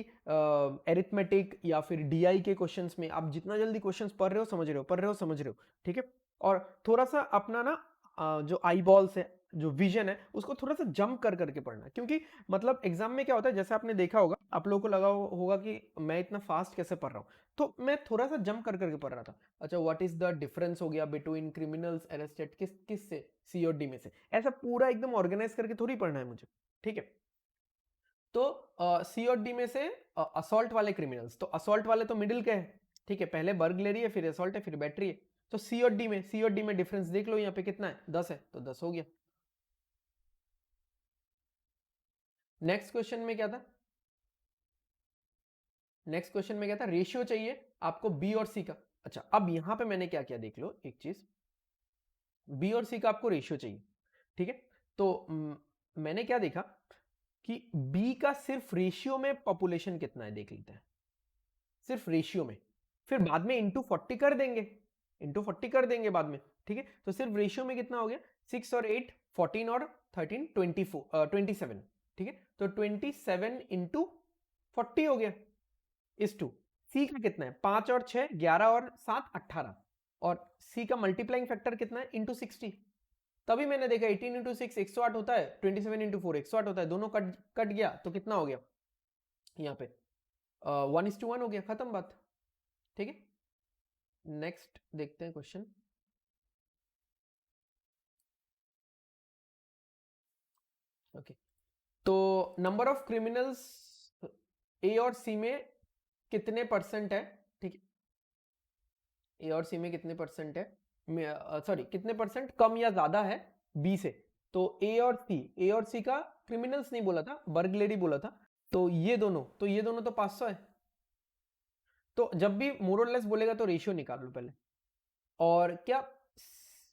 एरिथमेटिक या फिर डीआई के क्वेश्चंस में आप जितना जल्दी क्वेश्चंस पढ़ रहे हो समझ रहे हो, पढ़ रहे हो समझ रहे हो, ठीक है, और थोड़ा सा अपना ना जो आई बॉल्स है, जो विजन है, उसको थोड़ा सा जंप कर करके पढ़ना, क्योंकि मतलब एग्जाम में क्या होता है, जैसे आपने देखा होगा, आप लोगों को लगा होगा कि मैं इतना फास्ट कैसे पढ़ रहा हूँ, तो मैं थोड़ा सा जंप कर करके पढ़ रहा था, अच्छा व्हाट इज द डिफरेंस हो गया बिटवीन क्रिमिनल्स अरेस्टेड, किस किस से, सी और डी में से, ऐसा पूरा एकदम ऑर्गेनाइज करके थोड़ी पढ़ना है मुझे, ठीक है। तो सी और डी में से असॉल्ट वाले क्रिमिनल्स, तो असॉल्ट वाले तो मिडिल के हैं, ठीक है, पहले बर्गलरी है, फिर असॉल्ट है, फिर बैटरी है, तो सी और डी में डिफरेंस देख लो, यहाँ पे कितना है 10 है, तो 10 हो गया। नेक्स्ट क्वेश्चन में क्या था, नेक्स्ट क्वेश्चन में क्या था, रेशियो चाहिए आपको बी और सी का। अच्छा, अब यहां पे मैंने क्या किया देख लो एक चीज, बी और सी का आपको रेशियो चाहिए, ठीक है, तो मैंने क्या देखा कि बी का सिर्फ रेशियो में पॉपुलेशन कितना है देख लेते हैं, सिर्फ रेशियो में, फिर बाद में इंटू 40 कर देंगे, इंटू 40 कर देंगे बाद में, ठीक है, तो सिर्फ रेशियो में कितना हो गया, 6 और 8 14 और 13 27, ठीक है, तो 27 इंटू 40 हो गया, इस टू सी का कितना है 5 और 6 11 और 7 18, और सी का मल्टीप्लाइंग फैक्टर कितना है इंटू 60, तभी मैंने देखा 18 इंटू 6 108 होता है, 27 इंटू 4 108 होता है, दोनों कट कट गया, तो कितना हो गया यहाँ पे 1:1 हो गया, खत्म बात, ठीक है। नेक्स्ट देखते हैं क्वेश्चन, ओके, तो नंबर ऑफ क्रिमिनल्स ए और सी में कितने परसेंट है, ठीक है, ए और सी में कितने परसेंट है, सॉरी कितने परसेंट कम या ज्यादा है बी से, तो ए और सी का क्रिमिनल्स नहीं बोला था, बर्गलेरी बोला था, तो ये दोनों तो 500 है, तो जब भी मोरलेस बोलेगा तो रेशियो निकाल लो पहले, और क्या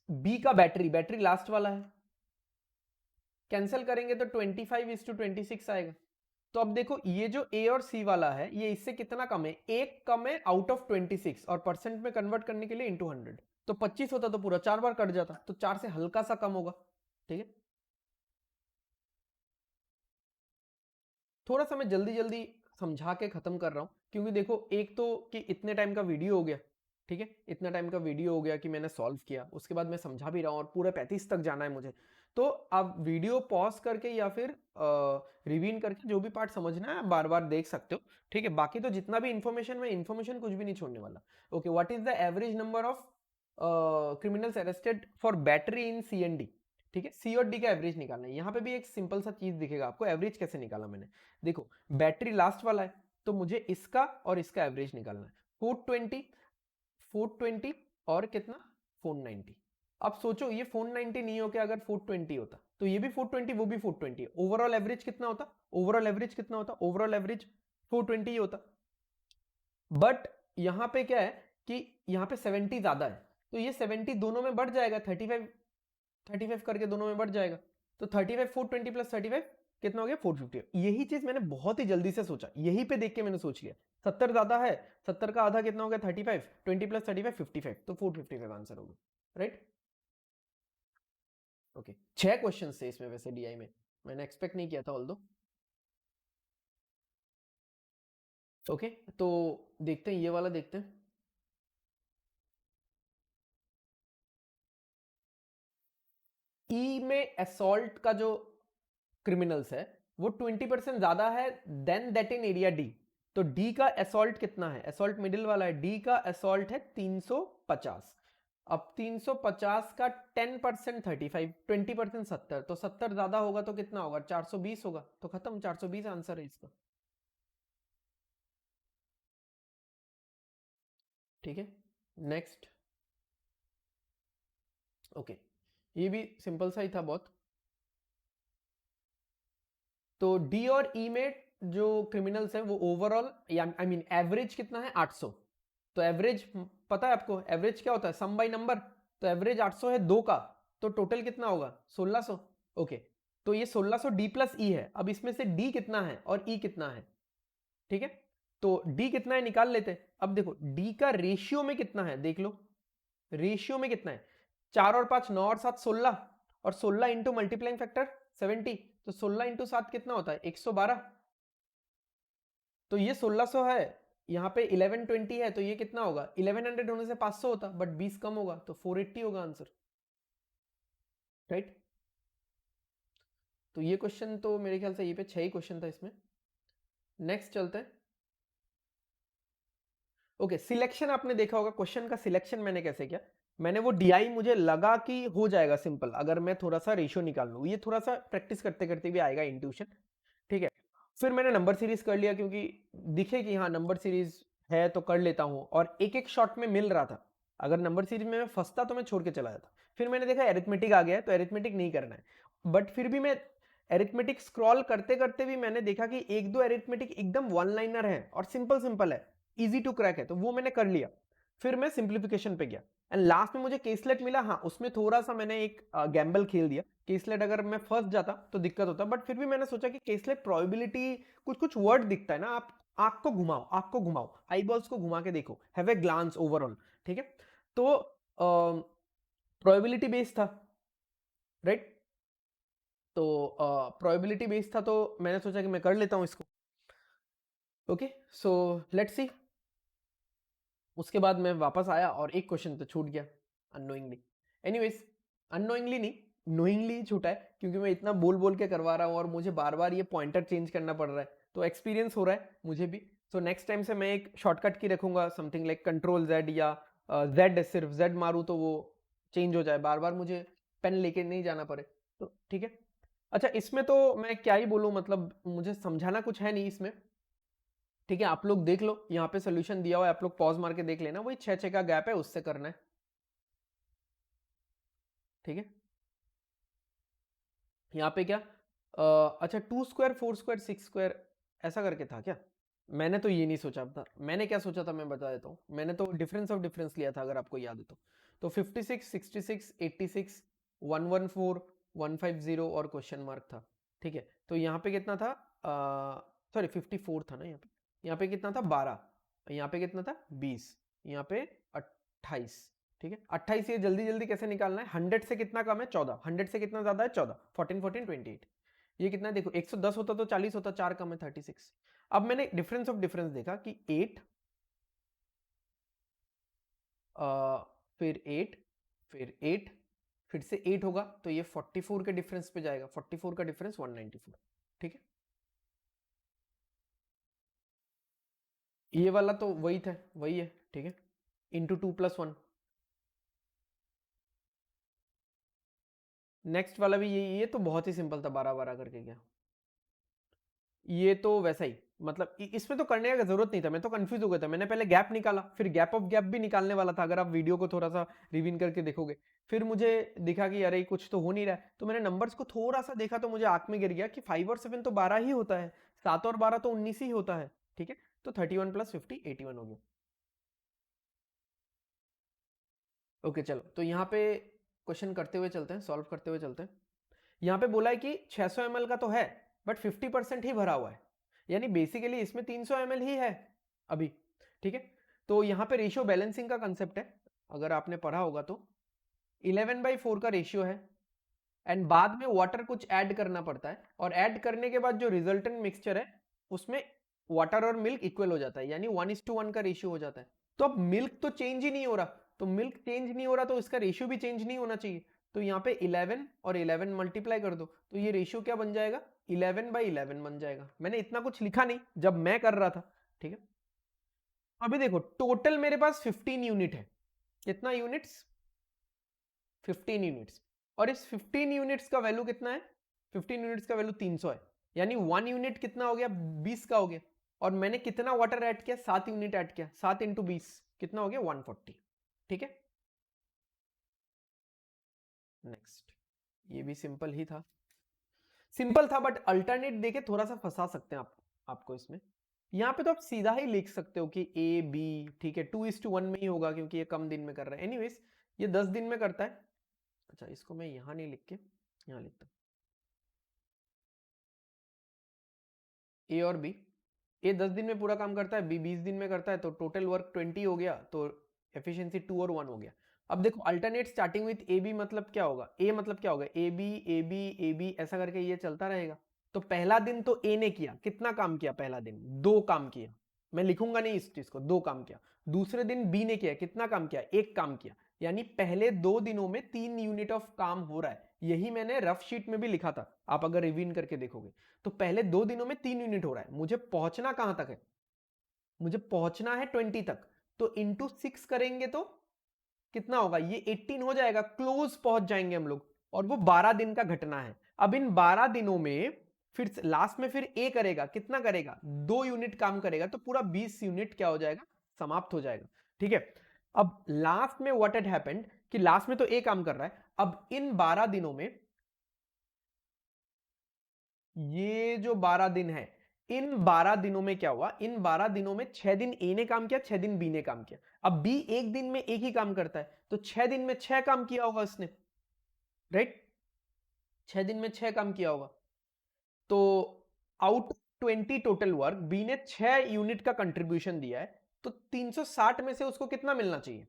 बी का बैटरी लास्ट वाला है, कैंसिल करेंगे तो 25:26 आएगा, तो अब देखो ये जो ए और सी वाला है ये इससे कितना कम है, एक कम है आउट ऑफ 26, और परसेंट में कन्वर्ट करने के लिए इंटू 100, तो 25 होता तो पूरा 4 बार कट जाता, तो 4 से हल्का सा कम होगा, ठीक है। थोड़ा सा मैं जल्दी जल्दी समझा के खत्म कर रहा हूं, क्योंकि देखो एक तो कि इतने टाइम का वीडियो हो गया, ठीक है, इतना टाइम का वीडियो हो गया कि मैंने सॉल्व किया, उसके बाद मैं समझा भी रहा हूं और पूरे 35 तक जाना है मुझे, तो आप वीडियो पॉज करके या फिर रिवीन करके जो भी पार्ट समझना है बार बार देख सकते हो, ठीक है, बाकी तो जितना भी इंफॉर्मेशन कुछ भी नहीं छोड़ने वाला। Okay, what is the average number of criminals arrested for battery in C and D, ठीक है, सी और डी का एवरेज निकालना है, यहां पे भी एक सिंपल सा चीज दिखेगा आपको, एवरेज कैसे निकाला मैंने, देखो बैटरी लास्ट वाला है, तो मुझे इसका और इसका एवरेज निकालना है, 420 और कितना 490, अब सोचो ये 490 नहीं हो के अगर 420 होता तो ये भी 420 वो भी 420, ओवरऑल एवरेज कितना होता? ओवरऑल एवरेज कितना होता? ओवरऑल एवरेज 420 होता। बट यहां पे क्या है कि यहां पे 70 ज्यादा है, तो ये 70 दोनों में बढ़ जाएगा, 35 करके दोनों में बढ़ जाएगा। तो 35 420 प्लस 35 कितना हो गया? 450। यही चीज मैंने बहुत ही जल्दी से सोचा, यही पे देख के मैंने सोच लिया 70 ज्यादा है, 70 का आधा कितना हो गया? 35, 20 प्लस 35 55, तो 455 आंसर होगा, राइट? ओके, 6 क्वेश्चन थे इसमें वैसे डीआई में, मैंने एक्सपेक्ट नहीं किया था ऑल दो। ओके, तो देखते हैं ये वाला, देखते हैं। ई में असॉल्ट का जो क्रिमिनल्स है वो 20% ज्यादा है than that in area D. तो डी का असॉल्ट कितना है? असॉल्ट मिडिल वाला है, डी का असॉल्ट है 350। अब 350 का 10% 35, 20% 70, तो 70 ज्यादा होगा तो कितना होगा? 420 होगा, तो खत्म, 420 आंसर है इसका। ठीक है, नेक्स्ट। ओके, ये भी सिंपल सा ही था बहुत। तो डी और ई में जो क्रिमिनल्स हैं वो ओवरऑल या आई मीन एवरेज कितना है? 800। तो एवरेज पता है आपको, एवरेज क्या होता है? सम बाय नंबर। तो एवरेज 800 है दो का, तो टोटल कितना होगा? 1600। ओके, तो ये 1600 डी प्लस ई है। अब इसमें से डी कितना है और ई कितना है? ठीक है, तो डी कितना है निकाल लेते हैं। अब देखो डी का रेशियो में कितना है, देख लो रेशियो में कितना है। 4 और 5 9 और 7 16, और 16 इंटू मल्टीप्लाइंग फैक्टर 70, तो 16 इंटू 7 कितना होता है? 112। तो ये 1600 है, यहाँ पे 1120 है, तो ये कितना होगा? 1100 होने से 500 होता, बट 20 कम होगा, तो 480 होगा आंसर, राइट? तो ये क्वेश्चन तो मेरे ख्याल से ये पे 6 ही क्वेश्चन था इसमें। नेक्स्ट चलते हैं। ओके, सिलेक्शन आपने देखा होगा, क्वेश्चन का सिलेक्शन मैंने कैसे किया। मैंने वो डीआई मुझे लगा कि हो जाएगा सिंपल अगर मैं थोड़ा सा रेशियो निकाल लूँ, ये थोड़ा सा प्रैक्टिस करते करते भी आएगा इंट्यूशन। ठीक है, फिर मैंने नंबर सीरीज कर लिया क्योंकि दिखे कि हाँ नंबर सीरीज है तो कर लेता हूँ, और एक एक शॉट में मिल रहा था। अगर नंबर सीरीज में मैं फंसता तो मैं छोड़ के चला जाता। फिर मैंने देखा एरिथमेटिक आ गया है तो एरिथमेटिक नहीं करना है, बट फिर भी मैं एरिथमेटिक स्क्रॉल करते करते भी मैंने देखा कि एक दो एरिथमेटिक एकदम वन लाइनर है और सिंपल सिंपल है, इजी टू क्रैक है, तो वो मैंने कर लिया। फिर मैं सिंप्लीफिकेशन पे गया एंड लास्ट में मुझे केसलेट मिला। हाँ, उसमें थोड़ा सा मैंने एक गैम्बल खेल दिया, केसलेट अगर मैं फंस जाता तो दिक्कत होता, बट फिर भी मैंने सोचा कि केसलेट प्रोबेबिलिटी, कुछ कुछ वर्ड दिखता है ना, आप आंख को घुमाओ, आंख को घुमाओ, आई बॉल्स को घुमा के देखो, हैव ए ग्लांस ओवरऑल। ठीक है, तो प्रोबेबिलिटी बेस्ड था, राइट? तो प्रोबेबिलिटी बेस्ड था, तो मैंने सोचा कि मैं कर लेता हूं इसको। Okay, so let's see. उसके बाद मैं वापस आया और एक क्वेश्चन तो छूट गया अननोइंगली। एनीवेज, अननोइंगली नहीं, नोइंगली छूटा है क्योंकि मैं इतना बोल बोल के करवा रहा हूँ और मुझे बार बार ये पॉइंटर चेंज करना पड़ रहा है, तो एक्सपीरियंस हो रहा है मुझे भी। सो नेक्स्ट टाइम से मैं एक शॉर्टकट की रखूंगा, समथिंग लाइक कंट्रोल जेड, या जेड, सिर्फ जेड मारूँ तो वो चेंज हो जाए, बार बार मुझे पेन लेके नहीं जाना पड़े। तो ठीक है। अच्छा, इसमें तो मैं क्या ही बोलूँ, मतलब मुझे समझाना कुछ है नहीं इसमें। ठीक है, आप लोग देख लो, यहाँ पे सोल्यूशन दिया हुआ है, आप लोग पॉज मार के देख लेना, वही 6 का गैप है उससे करना है। ठीक है, यहाँ पे क्या अच्छा 2 स्क्वायर 4 स्क्वायर 6 स्क्वायर ऐसा करके था क्या? मैंने तो ये नहीं सोचा था, मैंने क्या सोचा था मैं बता देता हूँ। मैंने तो डिफरेंस ऑफ डिफरेंस लिया था, अगर आपको याद है तो 56 66 86 114 150 और क्वेश्चन मार्क था। ठीक है, तो यहाँ पे कितना था? सॉरी 54 था ना यहाँ पे कितना था? 12, यहाँ पे कितना था? 20, यहाँ पे 28। ठीक है, 28 ये जल्दी जल्दी कैसे निकालना है? 100 से कितना कम है? 14, 100 से कितना ज्यादा है? 14, 14 14 28। ये कितना है देखो, 110 होता तो 40 होता, 4 कम है 36। अब मैंने डिफरेंस ऑफ डिफरेंस देखा कि 8, फिर 8, फिर 8, फिर से 8 होगा, तो ये 44 के डिफरेंस पे जाएगा, 44 का डिफरेंस 194। ठीक है, ये वाला तो वही था, वही है। ठीक है, इंटू 2+1। नेक्स्ट वाला भी ये तो बहुत ही सिंपल था, 12 12 करके गया। ये तो वैसा ही, मतलब इसमें तो करने का जरूरत नहीं था, मैं तो कंफ्यूज हो गया था। मैंने पहले गैप निकाला, फिर गैप ऑफ गैप भी निकालने वाला था, अगर आप वीडियो को थोड़ा सा रिवीन करके देखोगे। फिर मुझे दिखा कि अरे कुछ तो हो नहीं रहा है, तो मैंने नंबर्स को थोड़ा सा देखा तो मुझे आंख में गिर गया कि 5 और 7 तो 12 ही होता है, 7 और 12 तो 19 ही होता है। ठीक है, तो 31 प्लस 50 81 हो गया। ओके चलो, तो यहाँ पे क्वेश्चन करते हुए चलते हैं, सॉल्व करते हुए चलते हैं। यहाँ पे बोला है कि 600 ml का तो है बट 50% ही भरा हुआ है, यानी बेसिकली इसमें 300 ml ही है अभी। ठीक है, तो यहाँ पे रेशियो बैलेंसिंग का कंसेप्ट है, अगर आपने पढ़ा होगा तो 11/4 का रेशियो है, एंड बाद में वाटर कुछ ऐड करना पड़ता है, और ऐड करने के बाद जो रिजल्टेंट मिक्सचर है उसमें वाटर और मिल्क इक्वल हो जाता है, यानी 1:1 का रेशियो हो जाता है। तो अब मिल्क तो चेंज ही नहीं हो रहा, तो मिल्क चेंज नहीं हो रहा तो इसका रेशियो भी चेंज नहीं होना चाहिए। तो यहाँ पे 11 और 11 मल्टीप्लाई कर दो, तो ये रेशियो क्या बन जाएगा, 11/11 बन जाएगा। मैंने इतना कुछ लिखा नहीं जब मैं कर रहा था। ठीक है, अभी देखो टोटल मेरे पास 15 यूनिट है। कितना यूनिट्स, 15 यूनिट्स, और इस 15 यूनिट्स का वैल्यू कितना है, 15 यूनिट्स का वैल्यू 300 है, यानी 1 यूनिट कितना हो गया, 20 का हो गया। और मैंने कितना वाटर ऐड किया, 7 यूनिट ऐड किया, 7 इंटू 20 कितना हो गया, 140। ठीक है, नेक्स्ट, ये भी सिंपल ही था, सिंपल था बट अल्टरनेट देके थोड़ा सा फंसा सकते हैं आपको इसमें। यहाँ पे तो आप सीधा ही लिख सकते हो कि ए बी, ठीक है, 2:1 में ही होगा क्योंकि ये कम दिन में कर रहा है, एनीवेज ये 10 दिन में करता है। अच्छा, इसको मैं यहां नहीं लिख के यहां लिखता हूं, ए और बी। ए 10 दिन में पूरा काम करता है, बी 20 दिन में करता है, तो टोटल वर्क 20 हो गया, तो एफिशिएंसी 2 और 1 हो गया। अब देखो alternate starting with A B मतलब क्या होगा, ए मतलब क्या होगा, A B A B A B ऐसा करके ये चलता रहेगा। तो पहला दिन तो ए ने किया, कितना काम किया पहला दिन, 2 काम किया, मैं लिखूंगा नहीं इस चीज को, 2 काम किया। दूसरे दिन बी ने किया, कितना काम किया, 1 काम किया, यानी पहले 2 दिनों में 3 यूनिट ऑफ काम हो रहा है। यही मैंने रफ शीट में भी लिखा था, आप अगर रिवीन करके देखोगे तो पहले 2 दिनों में 3 यूनिट हो रहा है। मुझे पहुंचना कहां तक है, मुझे पहुंचना है 20 तक, तो इंटू 6 करेंगे तो कितना होगा, ये 18 हो जाएगा, क्लोज पहुंच जाएंगे हम लोग। और वो 12 दिन का घटना है। अब इन 12 दिनों में फिर लास्ट में फिर ए करेगा, कितना करेगा, 2 यूनिट काम करेगा, तो पूरा 20 यूनिट क्या हो जाएगा, समाप्त हो जाएगा। ठीक है, अब लास्ट में व्हाट हैड हैपेंड कि लास्ट में तो ए काम कर रहा है, अब इन 12 दिनों में, ये जो 12 दिन है, इन 12 दिनों में क्या हुआ, इन 12 दिनों में 6 दिन ए ने काम किया, 6 दिन बी ने काम किया। अब बी एक दिन में एक ही काम करता है, तो 6 दिन में 6 काम किया होगा उसने, राइट, 6 दिन में 6 काम किया होगा। तो आउट 20 टोटल वर्क बी ने 6 यूनिट का कंट्रीब्यूशन दिया है, तो 360 में से उसको कितना मिलना चाहिए,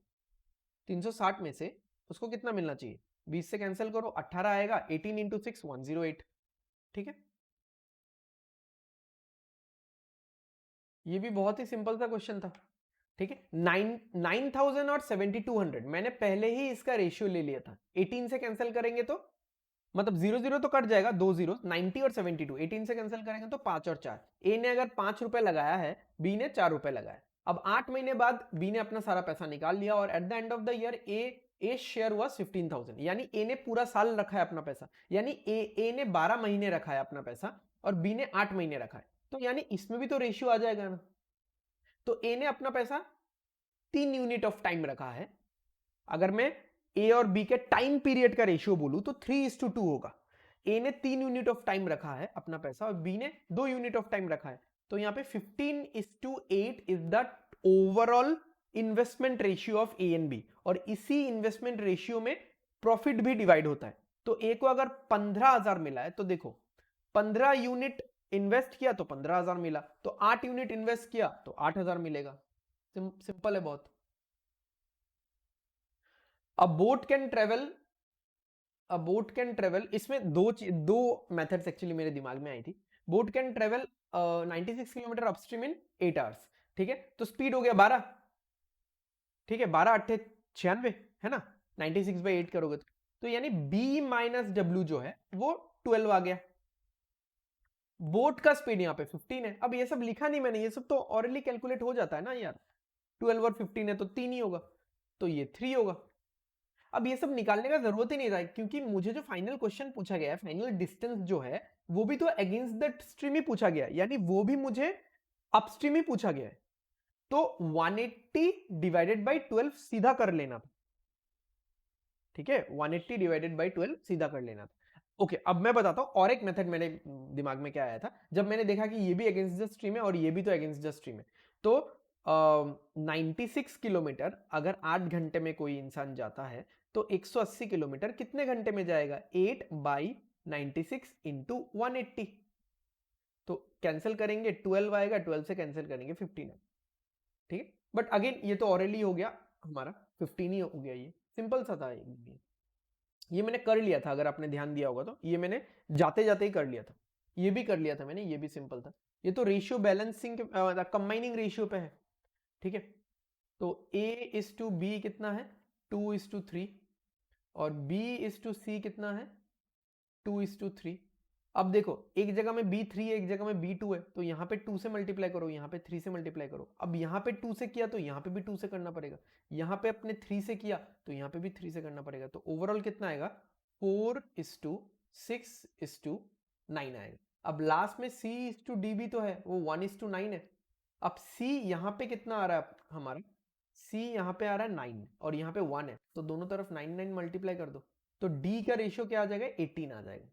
360 में से उसको कितना मिलना चाहिए, 20 से कैंसिल करो, 18 आएगा, 18 इंटू 6 108। ठीक है, ये भी बहुत ही सिंपल सा क्वेश्चन था। ठीक है, 9,000 और 7,200 मैंने पहले ही इसका रेशियो ले लिया था, 18 से कैंसिल करेंगे तो मतलब 0 0 तो कट जाएगा, 2 0, 90 और 72, 18 से कैंसिल करेंगे तो 5 और 4। ए ने अगर 5 रुपए लगाया है, बी ने 4 रुपए लगाया। अब 8 महीने बाद बी ने अपना सारा पैसा निकाल लिया, और eight the end of the year A share हुआ 15,000, यानी ए ने पूरा साल रखा है अपना पैसा, यानी ए ने 12 महीने रखा है अपना पैसा, और बी ने 8 महीने रखा है, तो यानी इसमें भी तो रेशियो आ जाएगा ना। तो ए ने अपना पैसा 3 यूनिट ऑफ टाइम रखा है, अगर मैं ए और बी के टाइम पीरियड का रेशियो बोलूं तो 3:2 होगा। ए ने 3 यूनिट ऑफ टाइम रखा है अपना पैसा, और बी ने 2 यूनिट ऑफ टाइम रखा है, तो यहां पे 15:8 is the overall investment ratio of A and B, और इसी इन्वेस्टमेंट रेशियो में प्रॉफिट भी डिवाइड होता है। तो ए को अगर 15,000 मिला है, तो देखो 15 यूनिट इन्वेस्ट किया तो 15,000 मिला, तो 8 यूनिट इन्वेस्ट किया तो 8,000 मिलेगा। सिंपल है बहुत। अ boat can travel, a boat can travel, इसमें दो मेथड्स एक्चुअली मेरे दिमाग में आई थी। Boat can travel 96 kilometre upstream in 8 hours. ठीक है, तो स्पीड हो गया 12, ठीक है, 12 8 96 है ना, 96/8 करोगे तो यानी बी माइनस डब्ल्यू जो है वो 12 आ गया। बोट का स्पीड यहाँ पे 15 है। अब ये सब लिखा नहीं मैंने, ये सब तो ऑरली कैलकुलेट हो जाता है ना यार, 12 और 15 है तो 3 ही होगा, तो ये 3 होगा। अब ये सब निकालने का जरूरत ही नहीं था, क्योंकि मुझे जो फाइनल क्वेश्चन पूछा गया है, फाइनल डिस्टेंस जो है वो भी तो अगेंस्ट द स्ट्रीम ही पूछा गया, यानी वो भी मुझे अपस्ट्रीम ही पूछा गया है, तो 180 डिवाइडेड बाई 12 सीधा कर लेना था, ठीक है, 180 डिवाइडेड बाई 12 सीधा कर लेना था। ओके, अब मैं बताता हूं और एक मेथड मेरे दिमाग में क्या आया था जब मैंने देखा कि ये भी अगेंस्ट द स्ट्रीम है और ये भी तो अगेंस्ट द स्ट्रीम है। तो 96 किलोमीटर अगर 8 घंटे में कोई इंसान जाता है तो 180 किलोमीटर कितने घंटे में जाएगा, 8 बाई 96 इंटू 180। तो कैंसिल करेंगे 12 आएगा, 12 से कैंसिल करेंगे 15, ठीक है। बट अगेन ये तो ऑलरेडी हो गया हमारा, 15 ही हो गया, ये सिंपल सा था। ये मैंने कर लिया था, अगर आपने ध्यान दिया होगा तो ये मैंने जाते जाते ही कर लिया था, ये भी कर लिया था मैंने, ये भी सिंपल था। ये तो रेशियो बैलेंसिंग कंबाइनिंग रेशियो पे है, ठीक है। तो A इज टू बी कितना है, 2:3, और B इज टू सी कितना है, 2:3। अब देखो एक जगह में B3 है, एक जगह में B2 है, तो यहाँ पे 2 से मल्टीप्लाई करो, यहाँ पे 3 से मल्टीप्लाई करो। अब यहाँ पे 2 से किया तो यहाँ पे भी 2 से करना पड़ेगा, यहाँ पे अपने 3 से किया तो यहाँ पे भी 3 से करना पड़ेगा। तो ओवरऑल कितना आएगा, 4:6:9 आएगा। अब लास्ट में C:D भी तो है, वो 1:9 है। अब C यहाँ पे कितना आ रहा है हमारा, C यहाँ पे आ रहा है 9 और यहाँ पे 1 है, तो दोनों तरफ 9 मल्टीप्लाई कर दो, तो D का रेशियो क्या आ जाएगा, 18 आ जाएगा,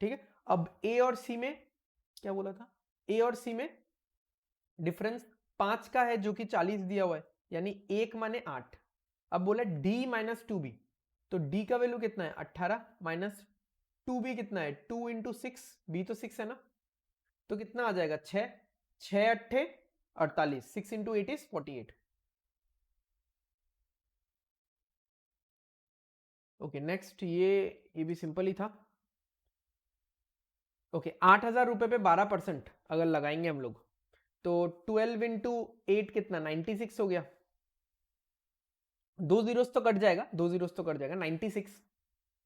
ठीक है। अब A और C में क्या बोला था, A और C में डिफरेंस 5 का है जो कि 40 दिया हुआ है, यानी 1 माने 8। अब बोला D माइनस 2B, तो D का वैल्यू कितना है 18 माइनस 2B कितना है 2 इंटू 6, B तो 6 है ना, तो कितना आ जाएगा 6, 6 अट्ठे 48, 6 इंटू 8 इज 48। ओके नेक्स्ट, ये भी सिंपल ही था। ओके 8,000 रुपए पे 12% अगर लगाएंगे हम लोग, तो 12 इंटू 8 कितना 96 हो गया, 2 जीरोस तो कट जाएगा, 2 जीरोस तो कट जाएगा, 96,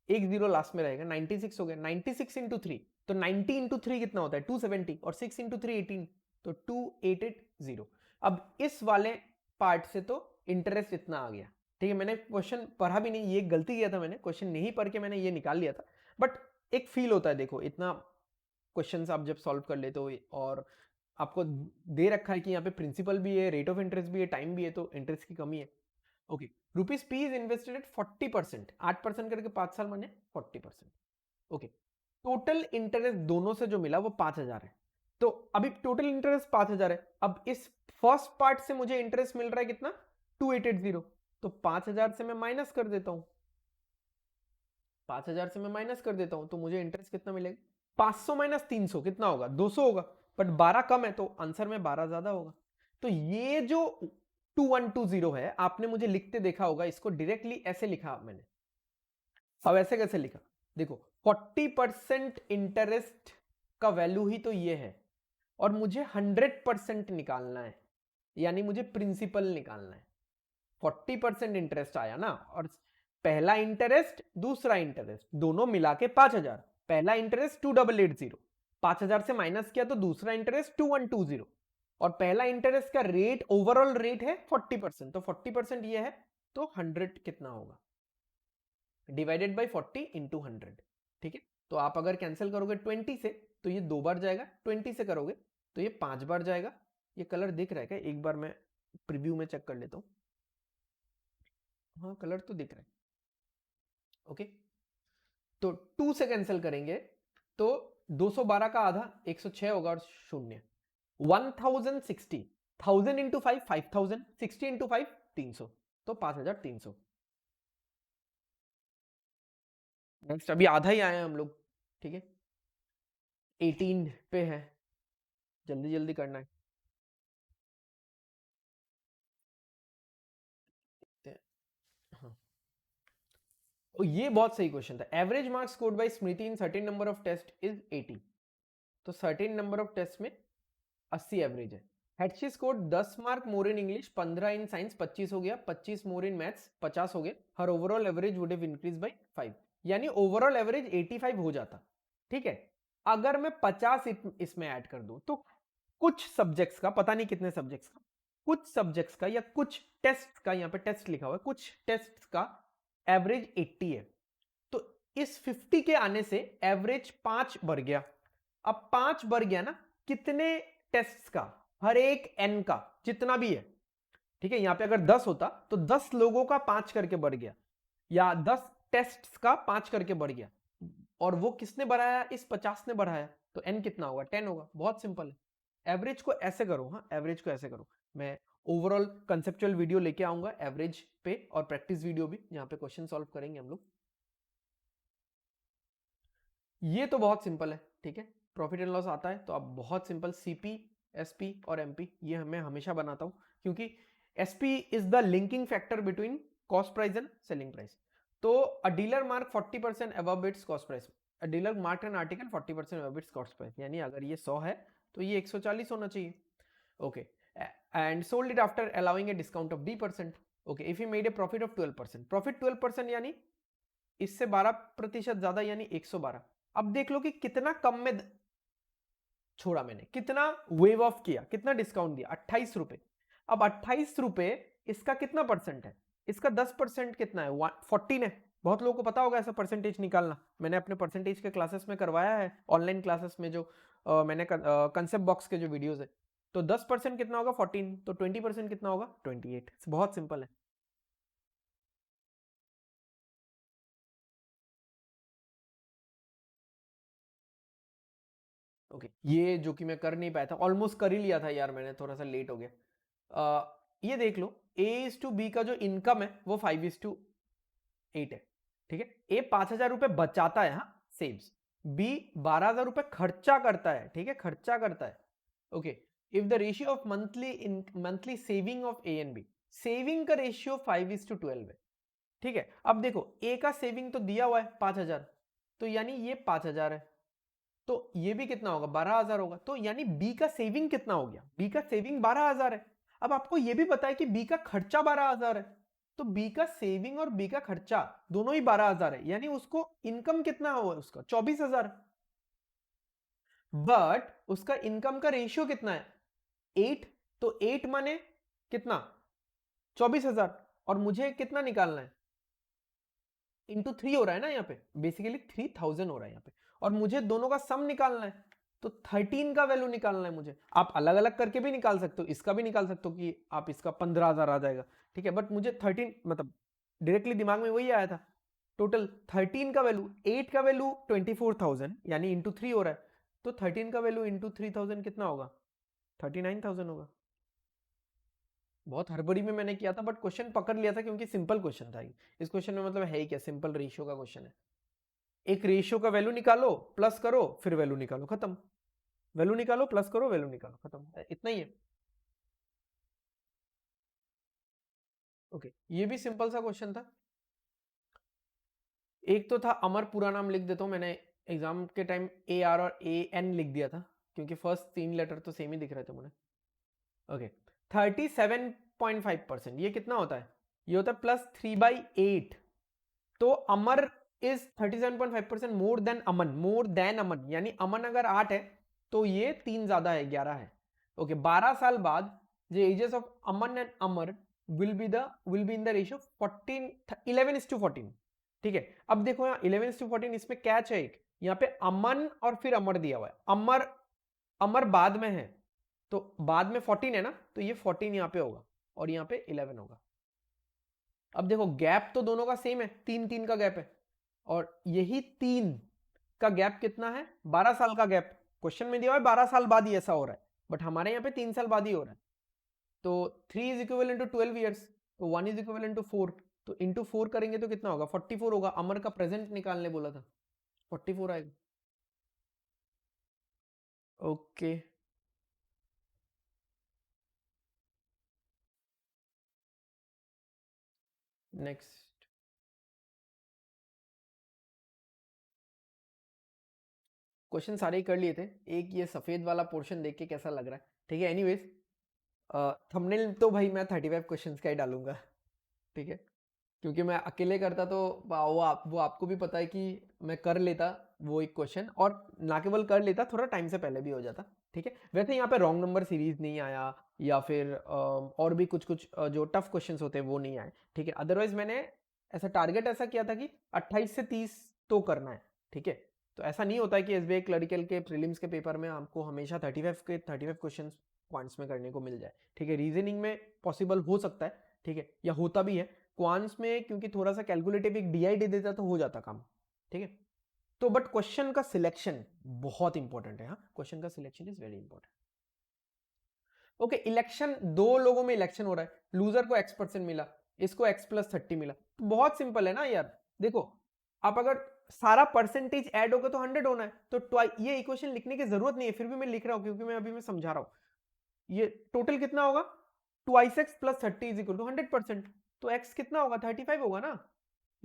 एक जीरो लास्ट में रहेगा, 96 हो गया। 96 इंटू 3, तो 90 इंटू 3 कितना होता है 270, और 6 इंटू 3 18, तो 2880। अब इस वाले पार्ट से तो इंटरेस्ट इतना आ गया, ठीक है। मैंने क्वेश्चन पढ़ा भी नहीं, ये गलती किया था मैंने, क्वेश्चन नहीं पढ़ के मैंने ये निकाल लिया था, बट एक फील होता है, देखो इतना क्वेश्चंस आप जब सॉल्व कर लेते हो और आपको दे रखा है कि यहाँ पे प्रिंसिपल भी है, रेट ऑफ इंटरेस्ट भी है, टाइम भी है, तो इंटरेस्ट की कमी है। Okay, rupees P is invested at 40%, 8% करके 5 साल माने 40%। ओके, टोटल इंटरेस्ट दोनों से जो मिला वो 5,000 है, तो अभी टोटल इंटरेस्ट 5,000 है। अब इस फर्स्ट पार्ट से मुझे इंटरेस्ट मिल रहा है कितना 2880, तो 5,000 से मैं माइनस कर देता हूं, 5,000 से मैं माइनस कर देता हूं, तो मुझे इंटरेस्ट कितना मिलेगा 500 माइनस 300 कितना होगा 200 होगा, बट 12 कम है तो आंसर में 12 ज्यादा होगा। तो ये जो 2120 है आपने मुझे लिखते देखा होगा, इसको डायरेक्टली ऐसे लिखा मैंने। अब ऐसे कैसे लिखा, देखो 40% इंटरेस्ट का वैल्यू ही तो ये है, और मुझे 100% निकालना है, यानी मुझे प्रिंसिपल निकालना है। 40% इंटरेस्ट आया ना, और पहला इंटरेस्ट दूसरा इंटरेस्ट दोनों मिला के 5,000, पहला इंटरेस्ट 2880, 5,000 से माइनस किया तो दूसरा इंटरेस्ट 2120, और पहला इंटरेस्ट का रेट ओवरऑल रेट है 40%, तो 40% ये है, तो 100 कितना होगा डिवाइडेड बाई 40 इंटू 100, ठीक है। तो आप अगर कैंसिल करोगे 20 से तो ये 2 बार जाएगा, 20 से करोगे तो ये 5 बार जाएगा। ये कलर दिख रहा है क्या, एक बार मैं प्रीव्यू में चेक कर लेता हूं, हाँ कलर तो दिख रहा है। ओके, तो 2 से कैंसिल करेंगे तो 212 का आधा 106 होगा, और शून्य 1060, 1000 इंटू 5 5000, 60 इंटू 5 300, तो 5300। नेक्स्ट, अभी आधा ही आए हैं हम लोग, ठीक है, 18 पे है, जल्दी जल्दी करना है। हाँ, और ये बहुत सही क्वेश्चन था। Average marks scored by Smriti in certain number of test is 80, तो सर्टेन नंबर ऑफ टेस्ट में 80 एवरेज है। Had she scored 10 mark more in English, 15 in science, 25 हो गया, 25 मोर इन मैथ्स, 50 हो गया, her overall average would have increase by 5, यानी overall average 85 हो जाता, ठीक है। अगर मैं 50 इसमें ऐड कर दूं तो कुछ सब्जेक्ट्स का, पता नहीं कितने सब्जेक्ट्स का, कुछ सब्जेक्ट्स का या कुछ टेस्ट का, यहां पे टेस्ट लिखा हुआ है, कुछ टेस्ट का एवरेज 80 है, तो इस 50 के आने से एवरेज 5 बढ़ गया। अब 5 बढ़ गया ना, कितने टेस्ट्स का, हर एक n का जितना भी है, ठीक है। यहाँ पे अगर 10 होता तो 10 लोगों का 5 करके बढ़ गया, या 10 टेस्ट्स का 5 करके बढ़ गया, और वो किसने बढ़ाया? इस 50 ने बढ़ाया, तो n कितना होगा? 10 होगा। बहुत सिंपल है। एवरेज को ऐसे करो, हाँ एवरेज को ऐसे करो। मैं ओवरऑल कंसेप्चुअल वीडियो लेके आऊंगा एवरेज पे, और प्रैक्टिस वीडियो भी, जहां पे क्वेश्चन सॉल्व करेंगे हम लोग। ये तो बहुत सिंपल है, ठीक है। प्रॉफिट एंड लॉस आता है तो आप बहुत सिंपल सीपी, एसपी और एमपी, ये मैं हमेशा बनाता हूं, क्योंकि SP is the linking factor between cost price and selling price. तो a dealer mark 40% above its cost price, a dealer mark an article 40% above its cost price, यानी अगर ये 100 है तो ये 140 होना चाहिए। Okay, and sold it after allowing a discount of D%। Okay, if you made a profit of 12%, profit 12% यानी इससे 12% ज्यादा, यानी 112। अब देख लो कि कितना कम में छोड़ा मैंने, कितना वेव ऑफ किया, कितना डिस्काउंट दिया, 28 रुपए। अब 28 रुपए, इसका कितना परसेंट है? इसका 10% कितना है? 14 है। बहुत लोगों को पता होगा ऐसा परसेंटेज निकालना, मैंने अपने परसेंटेज के क्लासेस में करवाया है, ऑनलाइन क्लासेस में जो मैंने कंसेप्ट बॉक्स के जो वीडियोस है। तो 10% कितना होगा? 14। तो 20% कितना होगा? 28। बहुत सिंपल है। ओके, ये जो कि मैं कर नहीं पाया था, ऑलमोस्ट कर ही लिया था यार, मैंने थोड़ा सा लेट हो गया। ये देख लो, A:B का जो इनकम है वो 5:8 है, ठीक है। ए 5,000 रुपए बचाता है, हाँ सेव्स। बी 12,000 रुपए खर्चा करता है, ठीक है, खर्चा करता है। Okay, if the ratio of monthly saving of A and B, saving का रेशियो 5:12 है, ठीक है। अब देखो, ए का सेविंग तो दिया हुआ है 5,000, तो यानी ये 5,000 है, तो ये भी कितना होगा? 12,000 होगा। तो यानी बी का सेविंग कितना हो गया? बी का सेविंग 12,000 है। अब आपको ये भी पता है कि बी का खर्चा 12,000 है, तो बी का सेविंग और बी का खर्चा दोनों ही 12,000 है, यानी उसको इनकम कितना हुआ? उसका 24,000। बट उसका इनकम का रेशियो कितना है? 8। तो 8 माने कितना? 24,000। और मुझे कितना निकालना है? इंटू 3 हो रहा है ना यहाँ पे, बेसिकली 3,000 हो रहा है यहाँ पे, और मुझे दोनों का सम निकालना है, तो 13 का वैल्यू निकालना है मुझे। आप अलग अलग करके भी निकाल सकते हो, इसका भी निकाल सकते हो कि आप इसका 15,000 आ जाएगा, ठीक है। बट मुझे 13 मतलब डायरेक्टली दिमाग में वही आया था। टोटल 13 का वैल्यू, 8 का वैल्यू 24,000, यानी इंटू 3 हो रहा है, तो 13 का वैल्यू इंटू 3,000 कितना होगा? 39,000 होगा। बहुत हड़बड़ी में मैंने किया था, बट क्वेश्चन पकड़ लिया था, क्योंकि सिंपल क्वेश्चन था। इस क्वेश्चन में मतलब है ही क्या, सिंपल रेशियो का क्वेश्चन है। एक रेशियो का वैल्यू निकालो, प्लस करो, फिर वैल्यू निकालो, खत्म। वैल्यू निकालो, प्लस करो, वैल्यू निकालो, खत्म, इतना ही है। ओके, ये भी सिंपल सा क्वेश्चन था। एक तो था अमर, पूरा नाम लिख देता हूं, मैंने एग्जाम के टाइम AR और AN लिख दिया था, क्योंकि फर्स्ट 3 लेटर तो सेम ही दिख रहे थे मुझे। ओके, 37.5%, ये कितना होता है? ये होता है +3/8। तो Amar is 37.5% more than Aman, more than Aman, यानी अमन अगर 8 है तो ये 3 ज्यादा है, 11 है। ओके, 12 साल बाद the ages of Aman and Amar will be in the ratio 11:14, ठीक है। अब देखो यहाँ 11:14, इसमें कैच है एक, यहाँ पे अमन और फिर अमर दिया हुआ है, अमर अमर बाद में है, तो बाद में 14 है ना, तो ये 14 यहाँ पे होगा, और यहाँ पे 11 होगा। अब देखो, गैप तो दोनों का सेम है, 3-3 का गैप है, और यही 3 का गैप कितना है? 12 साल का गैप। क्वेश्चन में दिया हुआ है 12 साल बाद ही ऐसा हो रहा है, बट हमारे यहाँ पे 3 साल बाद ही हो रहा है। तो 3 इज इक्वल टू 12 ईयर्स, तो 1 इज इक्वल टू 4, तो इंटू 4 करेंगे तो कितना होगा? 44 होगा। अमर का प्रेजेंट निकालने बोला था, 44 आएगा। ओके, नेक्स्ट क्वेश्चन सारे ही कर लिए थे। एक ये सफेद वाला पोर्शन देख के कैसा लग रहा है, ठीक है। एनीवेज, थंबनेल तो भाई मैं 35 क्वेश्चंस का ही डालूंगा, ठीक है, क्योंकि मैं अकेले करता तो वो आपको भी पता है कि मैं कर लेता वो एक क्वेश्चन, और ना केवल कर लेता, थोड़ा टाइम से पहले भी हो जाता, ठीक है। वैसे यहाँ पे रॉन्ग नंबर सीरीज नहीं आया, या फिर और भी कुछ कुछ जो टफ क्वेश्चंस होते हैं वो नहीं आए, ठीक है। अदरवाइज मैंने ऐसा टारगेट ऐसा किया था कि 28 से 30 तो करना है, ठीक है। तो ऐसा नहीं होता है कि एसबीआई क्लरिकल के प्रीलिम्स के पेपर में आपको हमेशा 35 क्वेश्चन क्वांट्स में करने को मिल जाए, ठीक है। रीजनिंग में पॉसिबल हो सकता है, ठीक है, या होता भी है। क्वांट्स में क्योंकि थोड़ा सा कैलकुलेटिव एक डीआई दे देता तो हो जाता काम, ठीक है। तो बट क्वेश्चन का सिलेक्शन बहुत इंपॉर्टेंट है, हाँ, क्वेश्चन का selection is very important. Okay, election, दो लोगों में इलेक्शन हो रहा है, लूजर को x% मिला, इसको x+30 मिला, तो बहुत सिंपल है ना यार। देखो, आप अगर सारा परसेंटेज ऐड होगा तो 100 होना है, तो ये इक्वेशन लिखने की जरूरत नहीं है, फिर भी मैं लिख रहा हूं क्योंकि मैं समझा रहा हूं। ये टोटल कितना होगा, 2x+30 = 100%, तो x कितना होगा, 35 होगा ना।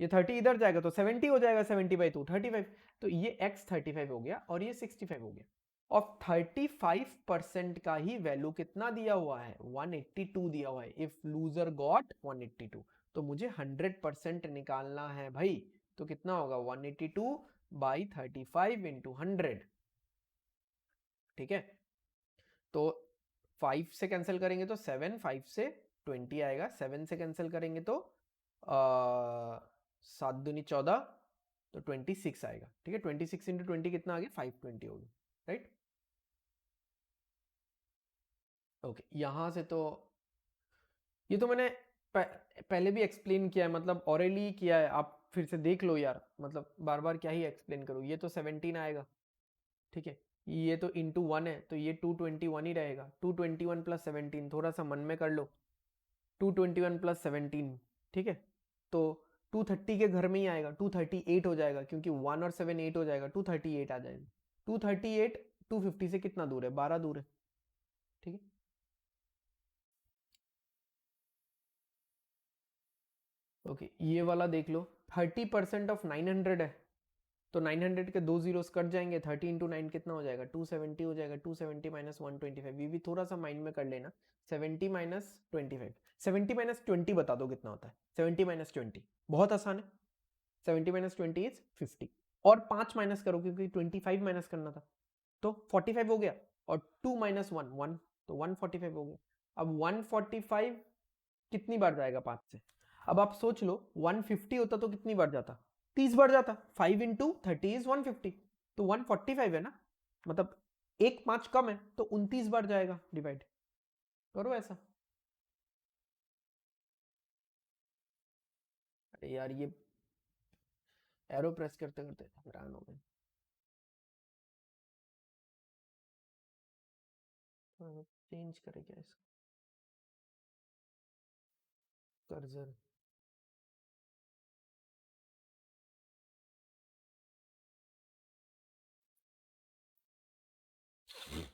ये 30 इधर जाएगा तो 70 हो जाएगा, 70/2 35, तो ये x 35 हो गया और ये 65 हो गया। और 35% का ही वैल्यू कितना दिया हुआ है, 182 दिया हुआ है। इफ लूजर गॉट 182, तो मुझे 100% निकालना है भाई, तो कितना होगा 182/35 × 100, ठीक है। तो 5 से कैंसिल करेंगे तो 7, 5 से 20 आएगा, 7 से कैंसिल करेंगे तो 7 दूनी 14, तो 26 आएगा, ठीक है। 26 × 20 कितना आ गया, 520 होगी, राइट। ओके, यहां से तो ये तो मैंने पहले भी एक्सप्लेन किया है, मतलब ऑरेली किया है, आप फिर से देख लो यार, मतलब बार बार क्या ही एक्सप्लेन करूँ। ये तो 17 आएगा, ठीक है, ये तो इंटू 1 है, तो ये 221 ही रहेगा। 221 + 17, थोड़ा सा मन में कर लो, 221 + 17, ठीक है। तो 230 के घर में ही आएगा, 238 हो जाएगा, क्योंकि 1 और 7 8 हो जाएगा, 238 आ जाएगा। 238 250 से कितना दूर है, 12 दूर है, ठीक है। ओके, ये वाला देख लो, 30% ऑफ 900 है, तो 900 के 2 जीरोस कट जाएंगे, 30 × 9 कितना हो जाएगा, 270 हो जाएगा। 270 - 125, ये भी थोड़ा सा माइंड में कर लेना। 70 - 25, 70 - 20 बता दो कितना होता है, 70 - 20 बहुत आसान है। 70 - 20 इज 50, और 5 माइनस करो क्योंकि 25 माइनस करना था, तो 45 हो गया, और 2 - 1 1, तो 145 हो गया। अब 145 कितनी बार जाएगा 5 से, अब आप सोच लो, 150 होता तो कितनी बार जाता, 30 बार जाता। 5 × 30 इज 150, तो 145 है ना, मतलब एक 5 कम है, तो 29 बार जाएगा डिवाइड, करो ऐसा। अरे यार, ये एरो प्रेस करते करते हैरान हो गए। चेंज करे क्या इसको, कर्सर,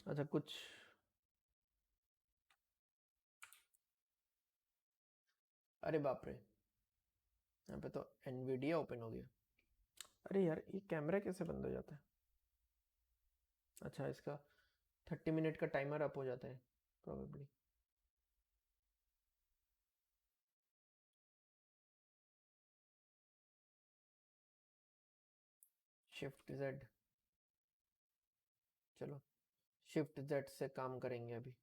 अच्छा कुछ, अरे बाप रे, यहाँ पे तो एनवीडिया ओपन हो गया। अरे यार, ये कैमरा कैसे बंद हो जाता है, अच्छा इसका 30 मिनट का टाइमर अप हो जाता है प्रोबेबली। शिफ्ट जेड, चलो शिफ्ट जेड से काम करेंगे अभी।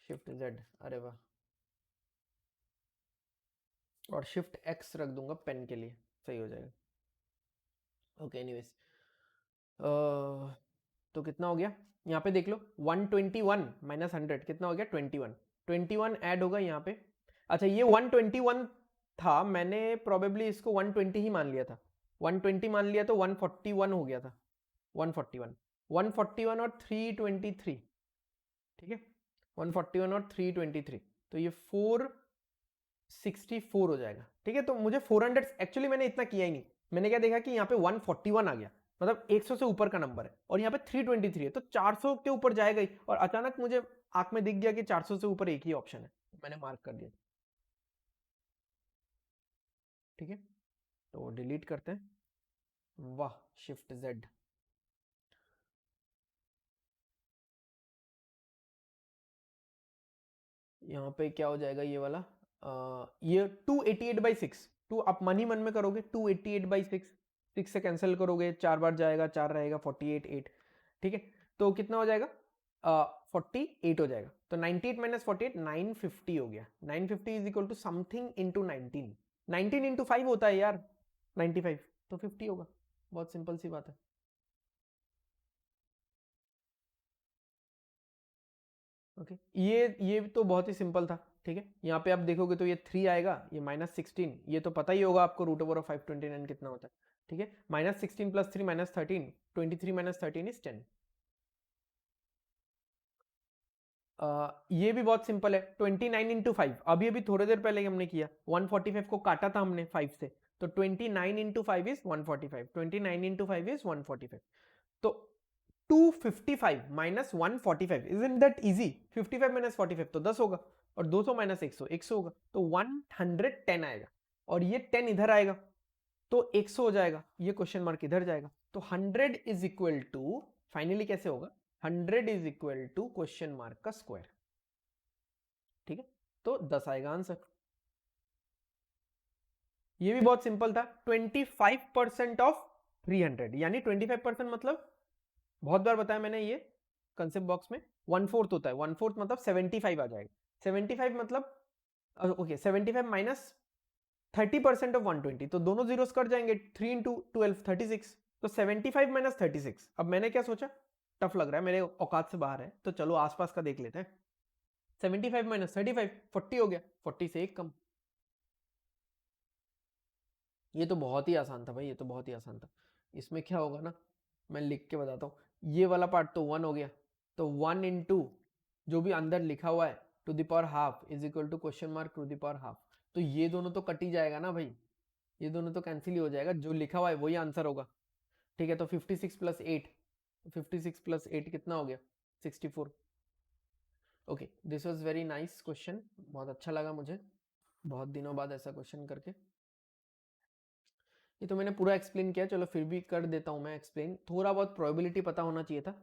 शिफ्ट जेड, अरे वाह, और शिफ्ट एक्स रख दूंगा पेन के लिए, सही हो जाएगा। ओके एनीवेज, तो कितना हो गया, यहाँ पे देख लो, 121 - 100 कितना हो गया, 21, 21 ऐड होगा यहाँ पे। अच्छा, ये 121 था, मैंने प्रोबेबली इसको 120 ही मान लिया था, 120 मान लिया तो 141 हो गया था, 141, 141 और 323, ठीक है, 141 और 323, तो ये 464 हो जाएगा, ठीक है। तो मुझे 400, एक्चुअली मैंने इतना किया ही नहीं, मैंने क्या देखा कि यहाँ पे 141 आ गया, मतलब 100 से ऊपर का नंबर है, और यहाँ पे 323 है, तो 400 के ऊपर जाएगा ही, और अचानक मुझे आंख में दिख गया कि 400 से ऊपर एक ही ऑप्शन है, मैंने मार्क कर दिया, ठीक है। तो डिलीट करते हैं, वाह, शिफ्ट जेड, यहाँ पे क्या हो जाएगा ये वाला, ये 288/6, टू आप मन ही मन में करोगे, 288/6, 6 से कैंसिल करोगे, 4 बार जाएगा, 4 रहेगा, 48 8, ठीक है। तो कितना हो जाएगा, 48 हो जाएगा, तो 98 - 48 950 हो गया, 950 is equal to something into 19, 19 into 5 होता है यार 95, तो 50 होगा। बहुत सिंपल सी बात है। ओके ये तो बहुत ही सिंपल था। ठीक है, यहाँ पे आप देखोगे तो ये 3 आएगा, ये -16, ये तो पता ही होगा आपको, √529 कितना होता है। ठीक है, -16 + 3 -13, 23 - 13 इज 10। ये भी बहुत सिंपल है, 29 इंटू 5, अभी अभी थोड़ी देर पहले हमने किया, 145 को काटा था हमने 5 से, तो 29 इंटू 5 इज 145, 29 इंटू 5 इज 145। तो 255 minus 145, isn't that easy? 55 minus 45 तो 10 होगा, और 200 माइनस 100 100 होगा, तो 110 आएगा, और ये 10 इधर आएगा तो 100 हो जाएगा, ये क्वेश्चन मार्क इधर जाएगा, तो 100 इज इक्वल टू, फाइनली कैसे होगा, 100 is equal to question mark का स्क्वायर। ठीक है, तो 10 आएगा आंसर। ये भी बहुत सिंपल था, 25% ऑफ 300, यानी 25% मतलब, बहुत बार बताया मैंने ये कंसेप्ट बॉक्स में, 1/4 होता है, 1/4 मतलब 75 आ जाएगा, 75 मतलब ओके 75 माइनस 30% ऑफ 120, तो दोनों जीरोस कट जाएंगे, 3 इंटू 12 36, तो 75 माइनस 36। अब मैंने क्या सोचा, टफ लग रहा है, मेरे औकात से बाहर है, तो चलो आसपास का देख लेते हैं। 75 माइनस 35 40 हो गया, 40 से एक कम। ये तो बहुत ही आसान था भाई, ये तो बहुत ही आसान था। इसमें क्या होगा ना, मैं लिख के बताता हूँ, ये वाला पार्ट तो 1 हो गया, तो 1 इंटू जो भी अंदर लिखा हुआ है to the power half is equal to question mark to the power half, तो ये दोनों तो कट ही जाएगा ना भाई, ये दोनों तो कैंसिल ही हो जाएगा, जो लिखा हुआ है वही आंसर होगा। ठीक है, तो 56 प्लस 8, 56 प्लस 8 कितना हो गया, 64। Okay, this was very nice question, बहुत अच्छा लगा मुझे, बहुत दिनों बाद ऐसा क्वेश्चन करके। ये तो मैंने पूरा एक्सप्लेन किया, चलो फिर भी कर देता हूँ मैं एक्सप्लेन, थोड़ा बहुत प्रोबेबिलिटी पता होना चाहिए था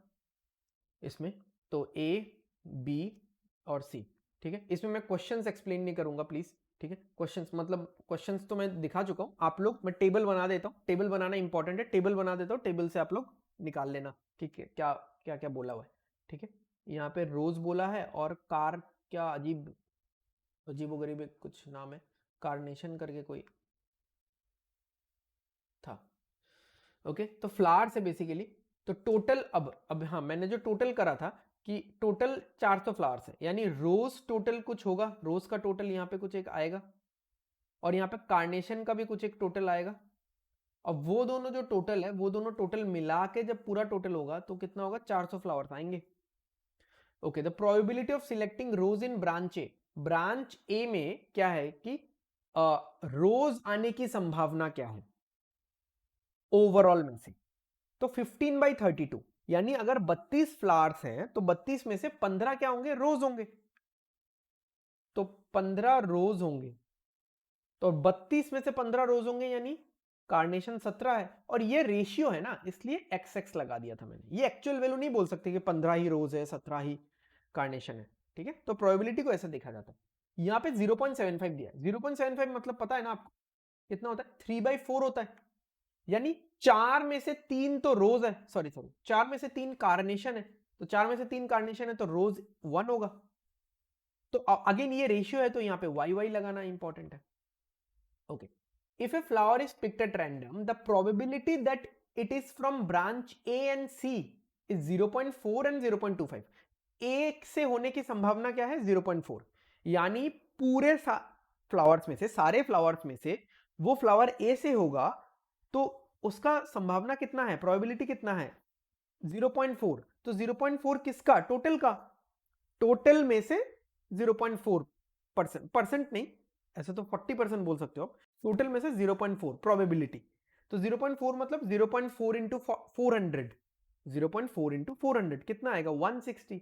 इसमें, तो ए बी और सी। ठीक है, इसमें मैं क्वेश्चंस एक्सप्लेन नहीं करूंगा प्लीज। ठीक है, क्वेश्चंस मतलब क्वेश्चंस तो मैं दिखा चुका हूँ, आप लोग, मैं टेबल बना देता हूँ, टेबल बनाना इंपॉर्टेंट है, टेबल बना देता हूँ, टेबल से आप लोग निकाल लेना। ठीक है, क्या क्या क्या बोला हुआ है। ठीक है, यहाँ पे रोज बोला है, और कार, क्या अजीब अजीबो गरीब कुछ नाम है, कार्नेशन करके कोई था। ओके, तो फ्लावर्स है बेसिकली, तो टोटल, अब हाँ, मैंने जो टोटल करा था कि टोटल 400 फ्लावर्स है, यानी रोज टोटल कुछ होगा, रोज का टोटल यहाँ पे कुछ एक आएगा, और यहाँ पे कार्नेशन का भी कुछ एक टोटल आएगा। अब वो दोनों जो टोटल है, वो दोनों टोटल मिला के जब पूरा टोटल होगा तो कितना होगा, 400 फ्लावर्स आएंगे। Okay, the probability of selecting rose in branch a, branch a में क्या है कि रोज आने की संभावना क्या है ओवरऑल में से, तो 15/32, यानी अगर 32 फ्लावर्स हैं तो 32 में से 15 क्या होंगे, रोज होंगे, तो 15 रोज होंगे, तो 32 में से 15 रोज होंगे, यानी कार्नेशन 17 है, और ये रेशियो है ना, इसलिए XX लगा दिया था मैंने, ये एक्चुअल वैल्यू नहीं बोल सकते कि 15 ही रोज है 17 ही कार्नेशन है। ठीक है, तो प्रोबेबिलिटी को ऐसे देखा जाता है। यहाँ पे 0.75 दिया है, 0.75 मतलब पता है ना आपको कितना होता है, 3/4 होता है, यानी 4 में से 3 तो रोज है, सॉरी सॉरी 4 में से 3 कार्नेशन है, तो 4 में से 3 कार्नेशन है तो रोज 1 होगा, तो अगेन ये रेशियो है, तो यहाँ पे वाई वाई लगाना इंपॉर्टेंट है। Okay, if a flower is picked at random, the probability that it is from branch A and C is 0.4 and 0.25, एक से होने की संभावना क्या है, 0.4, यानी पूरे फ्लावर्स में से, सारे फ्लावर्स में से वो फ्लावर ए से होगा, तो उसका संभावना कितना है, प्रोबेबिलिटी कितना है, 0.4, तो 0.4 किसका, टोटल का, टोटल में से 0.4%, परसेंट नहीं, ऐसे तो 40% बोल सकते हो आप, टोटल में से 0.4 प्रोबेबिलिटी, तो 0.4 मतलब 0.4 इंटू 400, 0.4 इंटू 400 कितना आएगा, 160,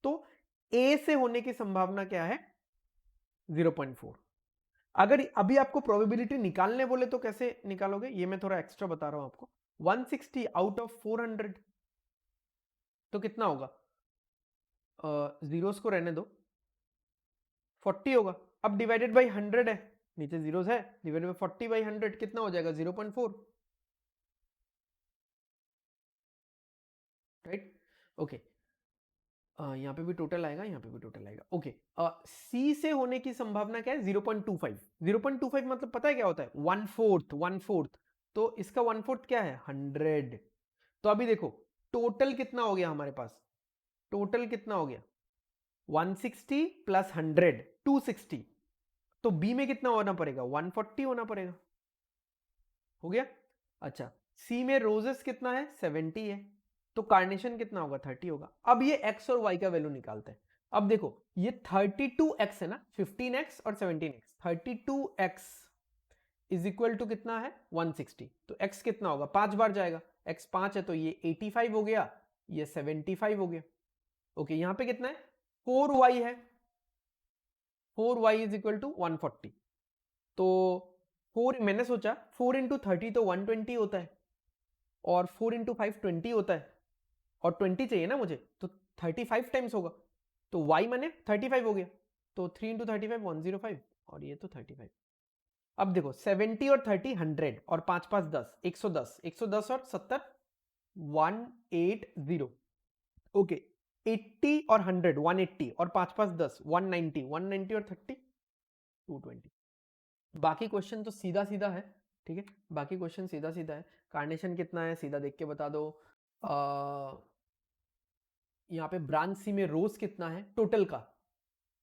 तो ए से होने की संभावना क्या है, 0.4। अगर अभी आपको प्रोबेबिलिटी निकालने बोले तो कैसे निकालोगे, ये मैं थोड़ा एक्स्ट्रा बता रहा हूं आपको, 160 आउट ऑफ 400 तो कितना होगा, जीरोस को रहने दो, 40 होगा, अब डिवाइडेड बाई 100 है, नीचे जीरोस है, डिवाइडेड बाई 40/100 कितना हो जाएगा, 0.4, राइट। ओके, यहाँ पे भी टोटल आएगा, यहाँ पे भी टोटल आएगा। ओके, सी से होने की संभावना क्या है? 0.25। 0.25 मतलब पता है क्या होता है? 1/4, 1/4। तो इसका 1/4 क्या है? 100। तो अभी देखो टोटल कितना हो गया हमारे पास? टोटल कितना हो गया? 160 प्लस 100, 260। तो बी में कितना होना पड़ेगा? 140 होना पड़ेगा। हो गया? अच्छा, सी में रोजेस कितना है? 70 है। तो कार्नेशन कितना होगा? 30 होगा। अब ये x और y का वैल्यू निकालते हैं। अब देखो ये 32x है ना, 15x और 17x। 32x is equal to कितना है? 160। तो x कितना होगा? 5 बार जाएगा। x 5 है तो ये 85 हो गया, ये 75 हो गया। ओके, यहां पे कितना है? 4y है। 4y is equal to 140। तो 4 मैंने सोचा 4 इंटू 30 तो 120 होता है, और 4 इंटू 5 20 होता है, और 20 चाहिए ना मुझे, तो 35 टाइम्स होगा। तो y माने 35 हो गया। तो 3 इंटू 35 105, और ये तो 35। अब देखो 70 और 30 100, और 5 5 10, 110, 110 और 70 180। ओके, 80 और 100 180, और 5 5 10 190, 190 और 30 220। बाकी क्वेश्चन तो सीधा सीधा है, ठीक है, बाकी क्वेश्चन सीधा सीधा है। कार्नेशन कितना है सीधा देख के बता दो। यहाँ पे ब्रांच सी में रोज कितना है टोटल का,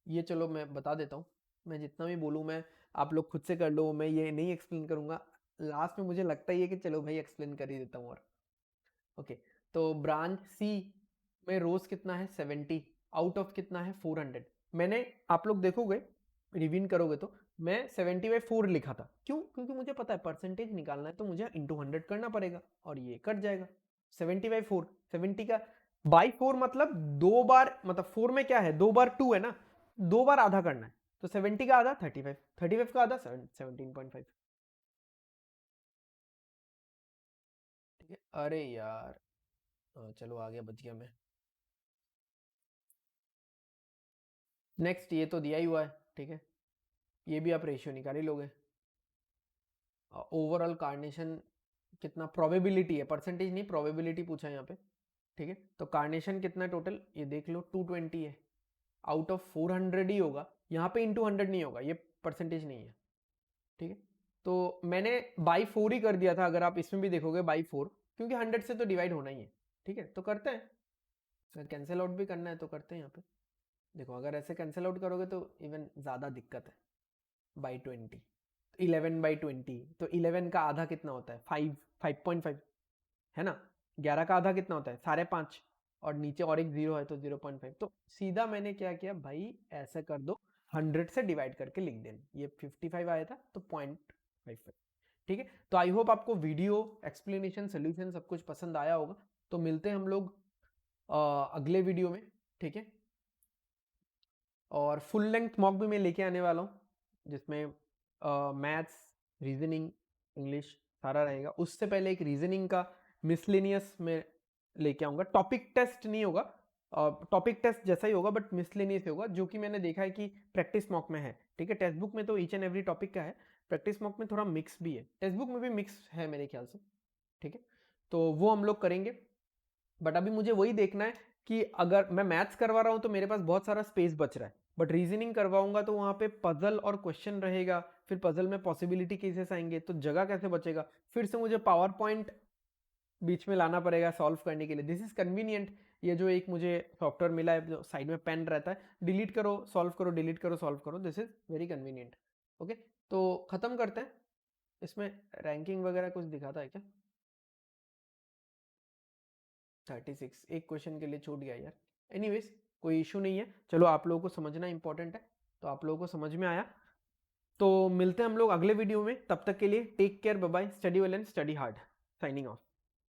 ये चलो मैं बता देता हूँ। मैं जितना भी बोलूँ मैं, आप लोग खुद से कर लो, मैं ये नहीं एक्सप्लेन करूँगा। लास्ट में मुझे लगता ही है कि चलो भाई एक्सप्लेन कर ही देता हूँ। और ओके, तो ब्रांच सी में रोज कितना है? 70, आउट ऑफ कितना है? 400। मैंने, आप लोग देखोगे रिवीन करोगे तो मैं 70/4 लिखा था। क्यों? क्योंकि मुझे पता है परसेंटेज निकालना है तो मुझे इंटू 100 करना पड़ेगा, और ये कट जाएगा। 70/4, 70 का बाई 4 मतलब 2 बार, मतलब 4 में क्या है? 2 बार 2 है ना, 2 बार आधा करना है। तो 70 का आधा 35, 35 का आधा 17.5। ठीक है, अरे यार, चलो आ गया, बच गया मैं। नेक्स्ट, ये तो दिया ही हुआ है, ठीक है, ये भी आप रेशियो निकाल ही लोगे। ओवरऑल कार्नेशन कितना, प्रोबेबिलिटी है, परसेंटेज नहीं, प्रोबेबिलिटी पूछा है यहाँ पे, ठीक है। तो कार्नेशन कितना टोटल, ये देख लो 220 है, आउट ऑफ 400 ही होगा। यहाँ पे इंटू 100 नहीं होगा, ये परसेंटेज नहीं है, ठीक है। तो मैंने बाई 4 ही कर दिया था, अगर आप इसमें भी देखोगे बाई 4, क्योंकि 100 से तो डिवाइड होना ही है, ठीक है। तो करते हैं, अगर कैंसिल आउट भी करना है तो करते हैं यहाँ पे। देखो अगर ऐसे कैंसिल आउट करोगे तो इवन ज़्यादा दिक्कत है। बाई 20, 11/20, तो 11 का आधा कितना होता है? 5.5 है ना। 11 का आधा कितना होता है? 5.5, और नीचे और एक 0 है तो 0.5। तो सीधा मैंने क्या किया भाई, ऐसे कर दो, 100 से डिवाइड करके लिख देना। ये 55 आया था तो 0.55, ठीक है। तो आई होप आपको वीडियो एक्सप्लेनेशन सोल्यूशन सब कुछ पसंद आया होगा। तो मिलते हैं हम लोग अगले वीडियो में, ठीक है। और फुल लेंथ मॉक भी मैं लेके आने वाला हूँ, जिसमें मैथ्स, रीजनिंग, इंग्लिश सारा रहेगा। उससे पहले एक रीजनिंग का मिसलेनियस में लेके आऊँगा। टॉपिक टेस्ट नहीं होगा, टॉपिक टेस्ट जैसा ही होगा बट मिसलेनियस होगा, जो कि मैंने देखा है कि प्रैक्टिस मॉक में है, ठीक है। टेक्स्ट बुक में तो ईच एंड एवरी टॉपिक का है, प्रैक्टिस मॉक में थोड़ा मिक्स भी है, टेक्स्ट बुक में भी मिक्स है मेरे ख्याल से, ठीक है। तो वो हम लोग करेंगे। बट अभी मुझे वही देखना है कि अगर मैं मैथ्स करवा रहा हूं तो मेरे पास बहुत सारा स्पेस बच रहा है, बट रीजनिंग करवाऊंगा तो वहां पे पजल और क्वेश्चन रहेगा, फिर पजल में पॉसिबिलिटी केसेस आएंगे, तो जगह कैसे बचेगा? फिर से मुझे पावर पॉइंट बीच में लाना पड़ेगा सॉल्व करने के लिए। दिस इज कन्वीनियंट, ये जो एक मुझे सॉफ्टवेयर मिला है जो साइड में पेन रहता है, डिलीट करो सॉल्व करो, डिलीट करो सॉल्व करो, this is very convenient. Okay, तो खत्म करते हैं। इसमें रैंकिंग वगैरह कुछ दिखाता है क्या? 36, एक क्वेश्चन के लिए छूट गया यार। एनीवेज, कोई इशू नहीं है, चलो आप लोगों को समझना इंपॉर्टेंट है, तो आप लोगों को समझ में आया। तो मिलते हैं हम लोग अगले वीडियो में, तब तक के लिए take care, bye bye, study well and study hard, signing of.